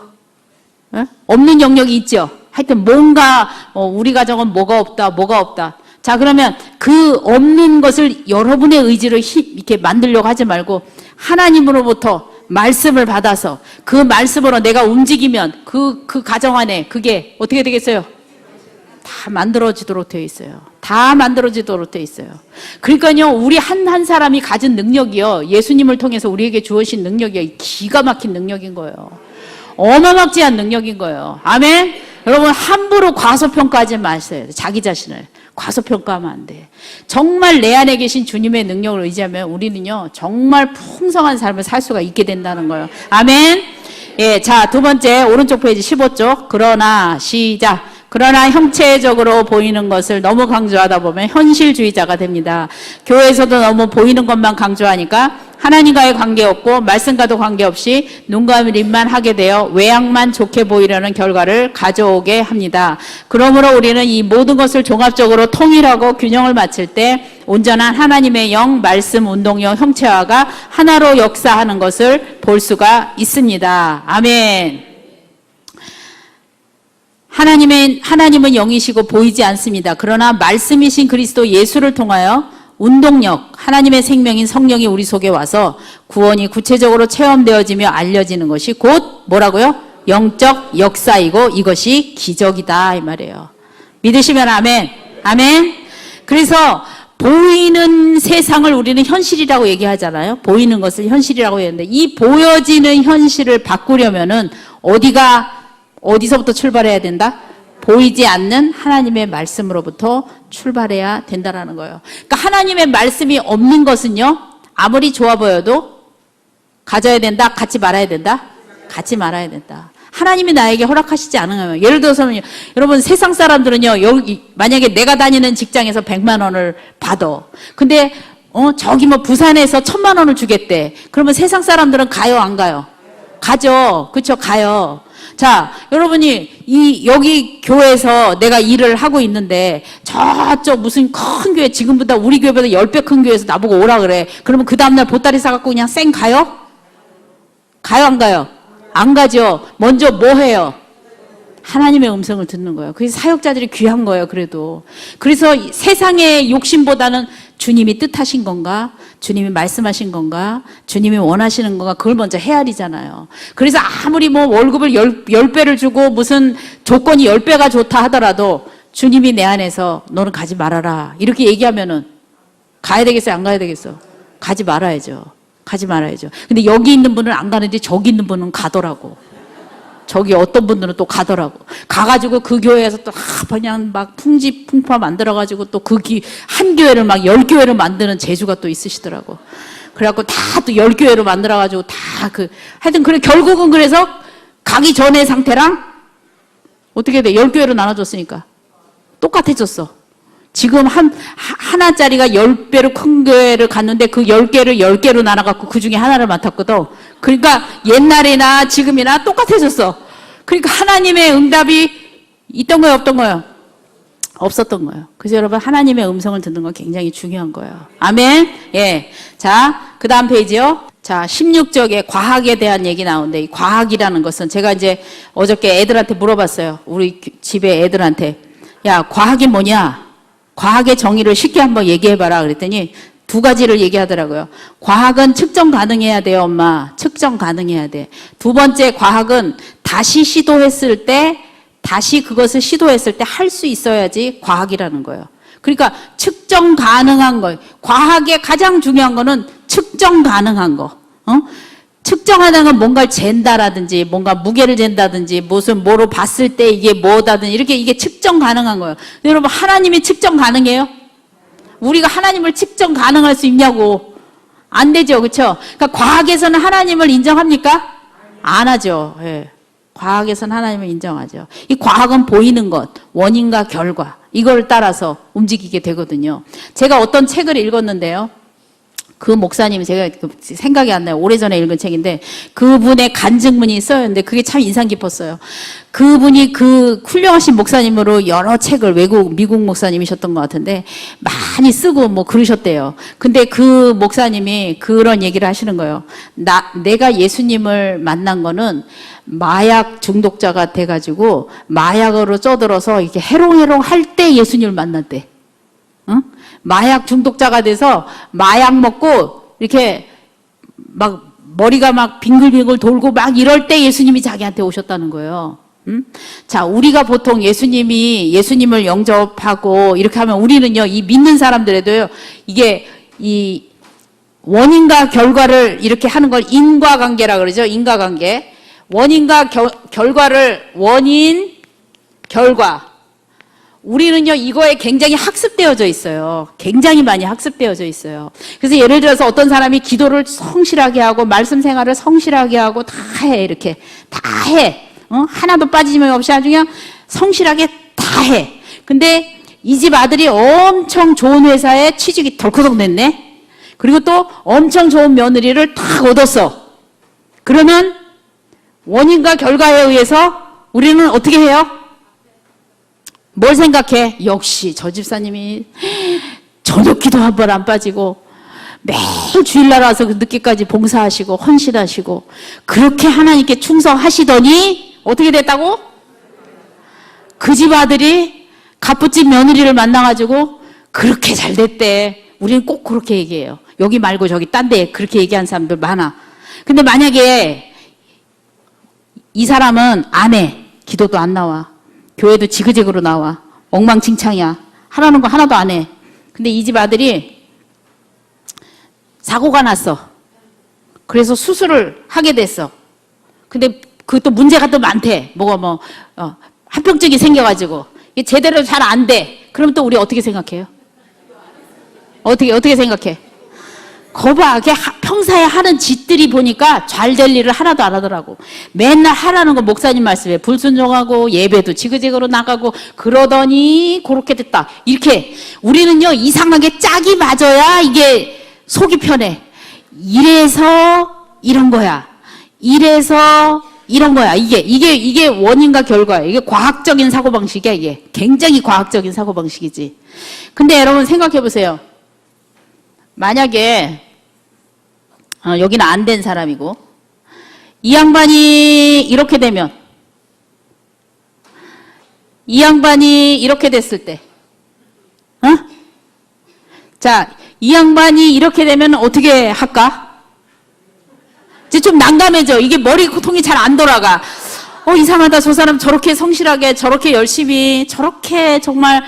[SPEAKER 1] 없는 영역이 있죠? 하여튼 뭔가, 우리 가정은 뭐가 없다. 자, 그러면 그 없는 것을 여러분의 의지로 이렇게 만들려고 하지 말고 하나님으로부터 말씀을 받아서 그 말씀으로 내가 움직이면 그 가정 안에 그게 어떻게 되겠어요? 다 만들어지도록 되어 있어요. 다 만들어지도록 되어 있어요. 그러니까요, 우리 한 사람이 가진 능력이요, 예수님을 통해서 우리에게 주어진 능력이 기가 막힌 능력인 거예요. 어마막지한 능력인 거예요. 아멘? 여러분, 함부로 과소평가하지 마세요. 자기 자신을. 과소평가하면 안 돼. 정말 내 안에 계신 주님의 능력을 의지하면 우리는요, 정말 풍성한 삶을 살 수가 있게 된다는 거예요. 아멘? 예, 자, 두 번째, 오른쪽 페이지 15쪽. 그러나, 시작. 그러나 형체적으로 보이는 것을 너무 강조하다 보면 현실주의자가 됩니다. 교회에서도 너무 보이는 것만 강조하니까 하나님과의 관계없고 말씀과도 관계없이 눈과 입만 하게 되어 외양만 좋게 보이려는 결과를 가져오게 합니다. 그러므로 우리는 이 모든 것을 종합적으로 통일하고 균형을 맞출 때 온전한 하나님의 영, 말씀, 운동형, 형체화가 하나로 역사하는 것을 볼 수가 있습니다. 아멘. 하나님은 영이시고 보이지 않습니다. 그러나 말씀이신 그리스도 예수를 통하여 운동력, 하나님의 생명인 성령이 우리 속에 와서 구원이 구체적으로 체험되어지며 알려지는 것이 곧 뭐라고요? 영적 역사이고 이것이 기적이다 이 말이에요. 믿으시면 아멘. 아멘. 그래서 보이는 세상을 우리는 현실이라고 얘기하잖아요. 보이는 것을 현실이라고 했는데 이 보여지는 현실을 바꾸려면은 어디서부터 출발해야 된다? 보이지 않는 하나님의 말씀으로부터 출발해야 된다라는 거예요. 그러니까 하나님의 말씀이 없는 것은요, 아무리 좋아 보여도 가져야 된다? 갖지 말아야 된다? 갖지 말아야 된다. 하나님이 나에게 허락하시지 않은 거예요. 예를 들어서는 여러분, 세상 사람들은요, 여기 만약에 내가 다니는 직장에서 100만 원을 받아. 근데 저기 뭐 부산에서 1000만 원을 주겠대. 그러면 세상 사람들은 가요, 안 가요? 가죠. 그렇죠? 가요. 자, 여러분이 여기 교회에서 내가 일을 하고 있는데 저쪽 무슨 큰 교회, 지금보다 우리 교회보다 10배 큰 교회에서 나보고 오라 그래. 그러면 그 다음날 보따리 싸갖고 그냥 쌩 가요? 가요, 안 가요? 안 가죠. 먼저 뭐 해요? 하나님의 음성을 듣는 거예요. 그래서 사역자들이 귀한 거예요, 그래도. 그래서 세상의 욕심보다는 주님이 뜻하신 건가? 주님이 말씀하신 건가? 주님이 원하시는 건가? 그걸 먼저 헤아리잖아요. 그래서 아무리 뭐 월급을 10배를 주고 무슨 조건이 10배가 좋다 하더라도 주님이 내 안에서 너는 가지 말아라. 이렇게 얘기하면은 가야 되겠어요? 안 가야 되겠어? 가지 말아야죠. 가지 말아야죠. 근데 여기 있는 분은 안 가는데 저기 있는 분은 가더라고. 저기 어떤 분들은 또 가더라고. 가가지고 그 교회에서 또 그냥 막 풍지풍파 만들어가지고 또 한 교회를 막 10교회를 만드는 재주가 또 있으시더라고. 그래갖고 다 또 10교회로 만들어가지고 하여튼 그래, 결국은 그래서 가기 전의 상태랑 어떻게 돼? 10교회로 나눠줬으니까 똑같아졌어. 지금 하나짜리가 10배로 큰 교회를 갔는데 그 10개를 10개로 나눠갖고 그 중에 하나를 맡았거든. 그러니까 옛날이나 지금이나 똑같아졌어. 그러니까 하나님의 응답이 있던 거예요, 없던 거예요? 없었던 거예요. 그래서 여러분, 하나님의 음성을 듣는 건 굉장히 중요한 거예요. 아멘? 예. 자, 그 다음 페이지요. 자, 16쪽에 과학에 대한 얘기 나오는데, 이 과학이라는 것은 제가 이제 어저께 애들한테 물어봤어요. 우리 집에 애들한테. 야, 과학이 뭐냐? 과학의 정의를 쉽게 한번 얘기해봐라 그랬더니 두 가지를 얘기하더라고요. 과학은 측정 가능해야 돼요, 엄마. 측정 가능해야 돼. 두 번째, 과학은 다시 그것을 시도했을 때 할 수 있어야지 과학이라는 거예요. 그러니까 측정 가능한 거. 과학의 가장 중요한 거는 측정 가능한 거. 측정하는 건 뭔가를 잰다라든지 뭔가 무게를 잰다든지 무슨 뭐로 봤을 때 이게 뭐다든지 이게 측정 가능한 거예요. 근데 여러분, 하나님이 측정 가능해요? 우리가 하나님을 측정 가능할 수 있냐고. 안 되죠. 그렇죠? 그러니까 과학에서는 하나님을 인정합니까? 안 하죠. 예. 과학에서는 하나님을 인정하죠. 이 과학은 보이는 것, 원인과 결과, 이걸 따라서 움직이게 되거든요. 제가 어떤 책을 읽었는데요. 그 목사님이 제가 생각이 안 나요. 오래전에 읽은 책인데 그분의 간증문이 써였는데 그게 참 인상 깊었어요. 그분이 그 훌륭하신 목사님으로 여러 책을 미국 목사님이셨던 것 같은데 많이 쓰고 뭐 그러셨대요. 근데 그 목사님이 그런 얘기를 하시는 거예요. 내가 예수님을 만난 거는 마약 중독자가 돼가지고 마약으로 쪄들어서 이렇게 해롱해롱 할 때 예수님을 만났대. 마약 중독자가 돼서 마약 먹고 이렇게 막 머리가 막 빙글빙글 돌고 막 이럴 때 예수님이 자기한테 오셨다는 거예요. 자, 우리가 보통 예수님을 영접하고 이렇게 하면 우리는요, 이 믿는 사람들에도요, 이게 이 원인과 결과를 이렇게 하는 걸 인과관계라 그러죠. 인과관계. 원인과 결과를 원인, 결과. 우리는요, 이거에 굉장히 학습되어져 있어요. 굉장히 많이 학습되어져 있어요. 그래서 예를 들어서 어떤 사람이 기도를 성실하게 하고 말씀 생활을 성실하게 하고 다 해, 이렇게. 다 해. 하나도 빠짐이 없이 아주 그냥 성실하게 다 해. 근데 이 집 아들이 엄청 좋은 회사에 취직이 덜커덕 됐네. 그리고 또 엄청 좋은 며느리를 딱 얻었어. 그러면 원인과 결과에 의해서 우리는 어떻게 해요? 뭘 생각해? 역시 저 집사님이 저녁 기도 한 번 안 빠지고 매일 주일날 와서 늦게까지 봉사하시고 헌신하시고 그렇게 하나님께 충성하시더니 어떻게 됐다고? 그 집 아들이 갑부집 며느리를 만나가지고 그렇게 잘 됐대. 우리는 꼭 그렇게 얘기해요. 여기 말고 저기 딴 데 그렇게 얘기하는 사람들 많아. 근데 만약에 이 사람은 안 해. 기도도 안 나와. 교회도 지그재그로 나와. 엉망진창이야. 하라는 거 하나도 안 해. 근데 이 집 아들이 사고가 났어. 그래서 수술을 하게 됐어. 근데 그 또 문제가 또 많대. 뭐가 합병증이 생겨가지고 이게 제대로 잘 안 돼. 그럼 또 우리 어떻게 생각해요? 어떻게 생각해? 거봐, 평사에 하는 짓들이 보니까 잘 될 일을 하나도 안 하더라고. 맨날 하라는 거 목사님 말씀에 불순종하고 예배도 지그재그로 나가고 그러더니 그렇게 됐다. 이렇게 우리는요 이상하게 짝이 맞아야 이게 속이 편해. 이래서 이런 거야. 이래서 이런 거야. 이게 원인과 결과야. 이게 과학적인 사고방식이야. 이게 굉장히 과학적인 사고방식이지. 근데 여러분 생각해 보세요. 만약에 여기는 안 된 사람이고 이 양반이 이렇게 되면 이 양반이 이렇게 됐을 때 자, 이 양반이 이렇게 되면 어떻게 할까? 이제 좀 난감해져. 이게 머리 고통이 잘 안 돌아가. 이상하다. 저 사람 저렇게 성실하게, 저렇게 열심히, 저렇게 정말,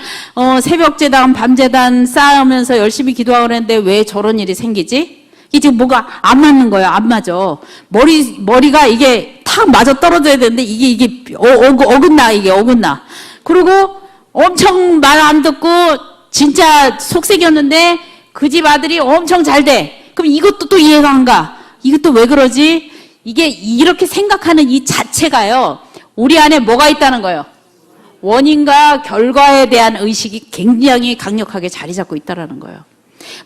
[SPEAKER 1] 새벽재단, 밤재단 쌓으면서 열심히 기도하고 그랬는데 왜 저런 일이 생기지? 이게 지금 뭐가 안 맞는 거야. 안 맞아. 머리가 이게 탁 맞아 떨어져야 되는데 이게 어긋나, 이게 어긋나. 그리고 엄청 말 안 듣고 진짜 속색이었는데 그 집 아들이 엄청 잘 돼. 그럼 이것도 또 이해가 안 가. 이것도 왜 그러지? 이게 이렇게 생각하는 이 자체가요. 우리 안에 뭐가 있다는 거예요? 원인과 결과에 대한 의식이 굉장히 강력하게 자리 잡고 있다는 거예요.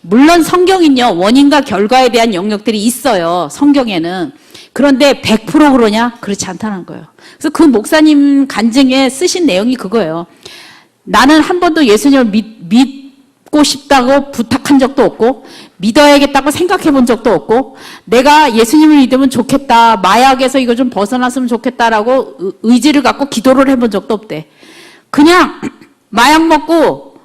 [SPEAKER 1] 물론 성경은요. 원인과 결과에 대한 영역들이 있어요. 성경에는. 그런데 100% 그러냐? 그렇지 않다는 거예요. 그래서 그 목사님 간증에 쓰신 내용이 그거예요. 나는 한 번도 예수님을 믿고 싶다고 부탁한 적도 없고 믿어야겠다고 생각해 본 적도 없고 내가 예수님을 믿으면 좋겠다. 마약에서 이거 좀 벗어났으면 좋겠다라고 의지를 갖고 기도를 해본 적도 없대. 그냥 마약 먹고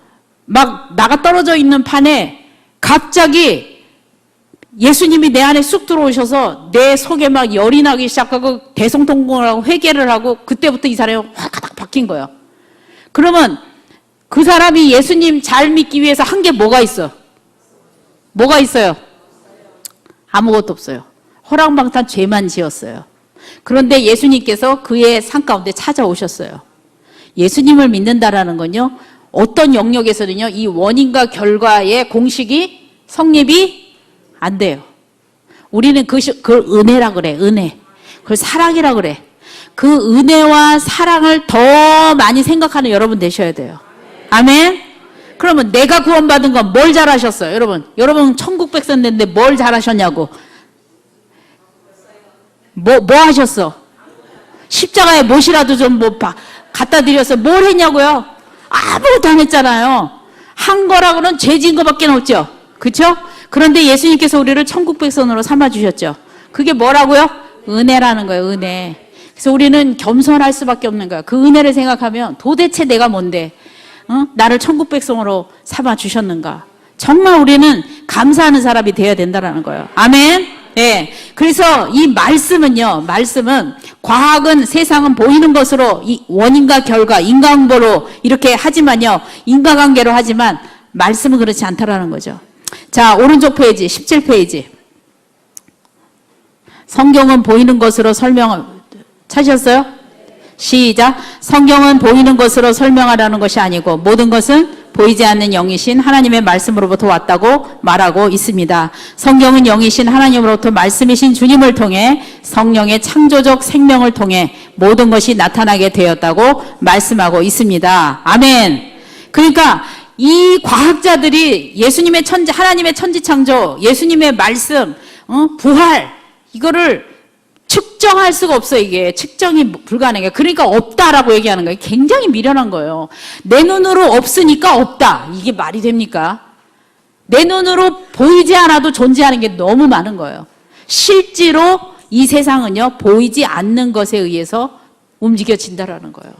[SPEAKER 1] 막 나가 떨어져 있는 판에 갑자기 예수님이 내 안에 쑥 들어오셔서 내 속에 막 열이 나기 시작하고 대성통곡을 하고 회개를 하고 그때부터 이 사람이 확 바뀐 거예요. 그러면 그 사람이 예수님 잘 믿기 위해서 한 게 뭐가 있어? 뭐가 있어요? 아무것도 없어요. 허랑방탕 죄만 지었어요. 그런데 예수님께서 그의 삶 가운데 찾아오셨어요. 예수님을 믿는다라는 건요. 어떤 영역에서는요. 이 원인과 결과의 공식이 성립이 안 돼요. 우리는 그걸 은혜라 그래. 은혜. 그걸 사랑이라 그래. 그 은혜와 사랑을 더 많이 생각하는 여러분 되셔야 돼요. 아멘? 그러면 내가 구원받은 건 뭘 잘하셨어요? 여러분 천국 백성 됐는데 뭘 잘하셨냐고. 뭐 하셨어? 십자가에 못이라도 좀 갖다 드렸어. 뭘 했냐고요? 아무것도 안 했잖아요. 한 거라고는 죄 지은 거밖에 없죠. 그렇죠? 그런데 예수님께서 우리를 천국 백성으로 삼아주셨죠. 그게 뭐라고요? 은혜라는 거예요. 은혜. 그래서 우리는 겸손할 수밖에 없는 거야. 그 은혜를 생각하면 도대체 내가 뭔데? 나를 천국 백성으로 삼아 주셨는가? 정말 우리는 감사하는 사람이 되어야 된다라는 거예요. 아멘. 예. 그래서 이 말씀은요, 말씀은 과학은 세상은 보이는 것으로 이 원인과 결과, 인과응보로 이렇게 하지만요, 인과관계로 하지만 말씀은 그렇지 않다라는 거죠. 자, 오른쪽 페이지, 17페이지. 성경은 보이는 것으로 찾으셨어요? 시작. 성경은 보이는 것으로 설명하라는 것이 아니고 모든 것은 보이지 않는 영이신 하나님의 말씀으로부터 왔다고 말하고 있습니다. 성경은 영이신 하나님으로부터 말씀이신 주님을 통해 성령의 창조적 생명을 통해 모든 것이 나타나게 되었다고 말씀하고 있습니다. 아멘. 그러니까 이 과학자들이 예수님의 하나님의 천지창조, 예수님의 말씀, 부활, 이거를 측정할 수가 없어요. 이게 측정이 불가능해요. 그러니까 없다라고 얘기하는 거예요. 굉장히 미련한 거예요. 내 눈으로 없으니까 없다. 이게 말이 됩니까? 내 눈으로 보이지 않아도 존재하는 게 너무 많은 거예요. 실제로 이 세상은요, 보이지 않는 것에 의해서 움직여진다라는 거예요.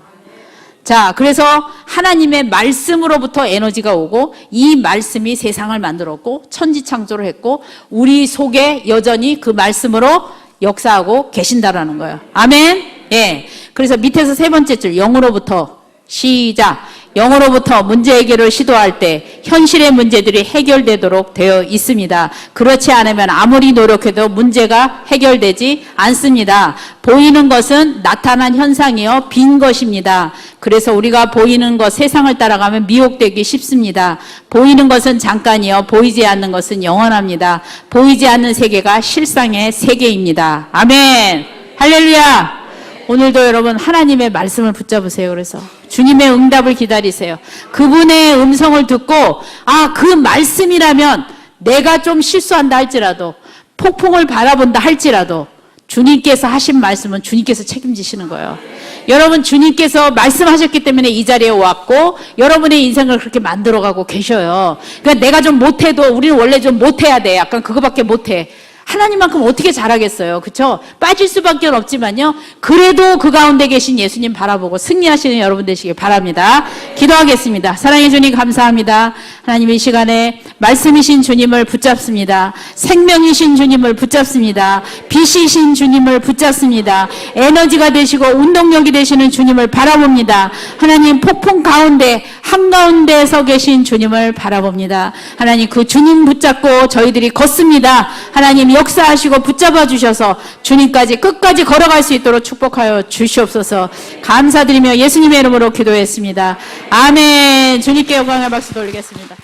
[SPEAKER 1] 자, 그래서 하나님의 말씀으로부터 에너지가 오고 이 말씀이 세상을 만들었고 천지창조를 했고 우리 속에 여전히 그 말씀으로 역사하고 계신다라는 거예요. 아멘. 예. 그래서 밑에서 세 번째 줄 영으로부터 시작. 영으로부터 문제 해결을 시도할 때 현실의 문제들이 해결되도록 되어 있습니다. 그렇지 않으면 아무리 노력해도 문제가 해결되지 않습니다. 보이는 것은 나타난 현상이요, 빈 것입니다. 그래서 우리가 보이는 것, 세상을 따라가면 미혹되기 쉽습니다. 보이는 것은 잠깐이요, 보이지 않는 것은 영원합니다. 보이지 않는 세계가 실상의 세계입니다. 아멘. 할렐루야. 오늘도 여러분 하나님의 말씀을 붙잡으세요. 그래서 주님의 응답을 기다리세요. 그분의 음성을 듣고 그 말씀이라면 내가 좀 실수한다 할지라도 폭풍을 바라본다 할지라도 주님께서 하신 말씀은 주님께서 책임지시는 거예요. 여러분 주님께서 말씀하셨기 때문에 이 자리에 왔고 여러분의 인생을 그렇게 만들어가고 계셔요. 그러니까 내가 좀 못해도 우리는 원래 좀 못해야 돼. 약간 그거밖에 못해. 하나님만큼 어떻게 잘하겠어요. 그렇죠? 빠질 수밖에 없지만요. 그래도 그 가운데 계신 예수님 바라보고 승리하시는 여러분 되시길 바랍니다. 기도하겠습니다. 사랑해 주님 감사합니다. 하나님 이 시간에 말씀이신 주님을 붙잡습니다. 생명이신 주님을 붙잡습니다. 빛이신 주님을 붙잡습니다. 에너지가 되시고 운동력이 되시는 주님을 바라봅니다. 하나님 폭풍 가운데 한가운데에서 계신 주님을 바라봅니다. 하나님 그 주님 붙잡고 저희들이 걷습니다. 하나님 역사하시고 붙잡아 주셔서 주님까지 끝까지 걸어갈 수 있도록 축복하여 주시옵소서. 감사드리며 예수님의 이름으로 기도했습니다. 아멘. 주님께 영광의 박수 돌리겠습니다.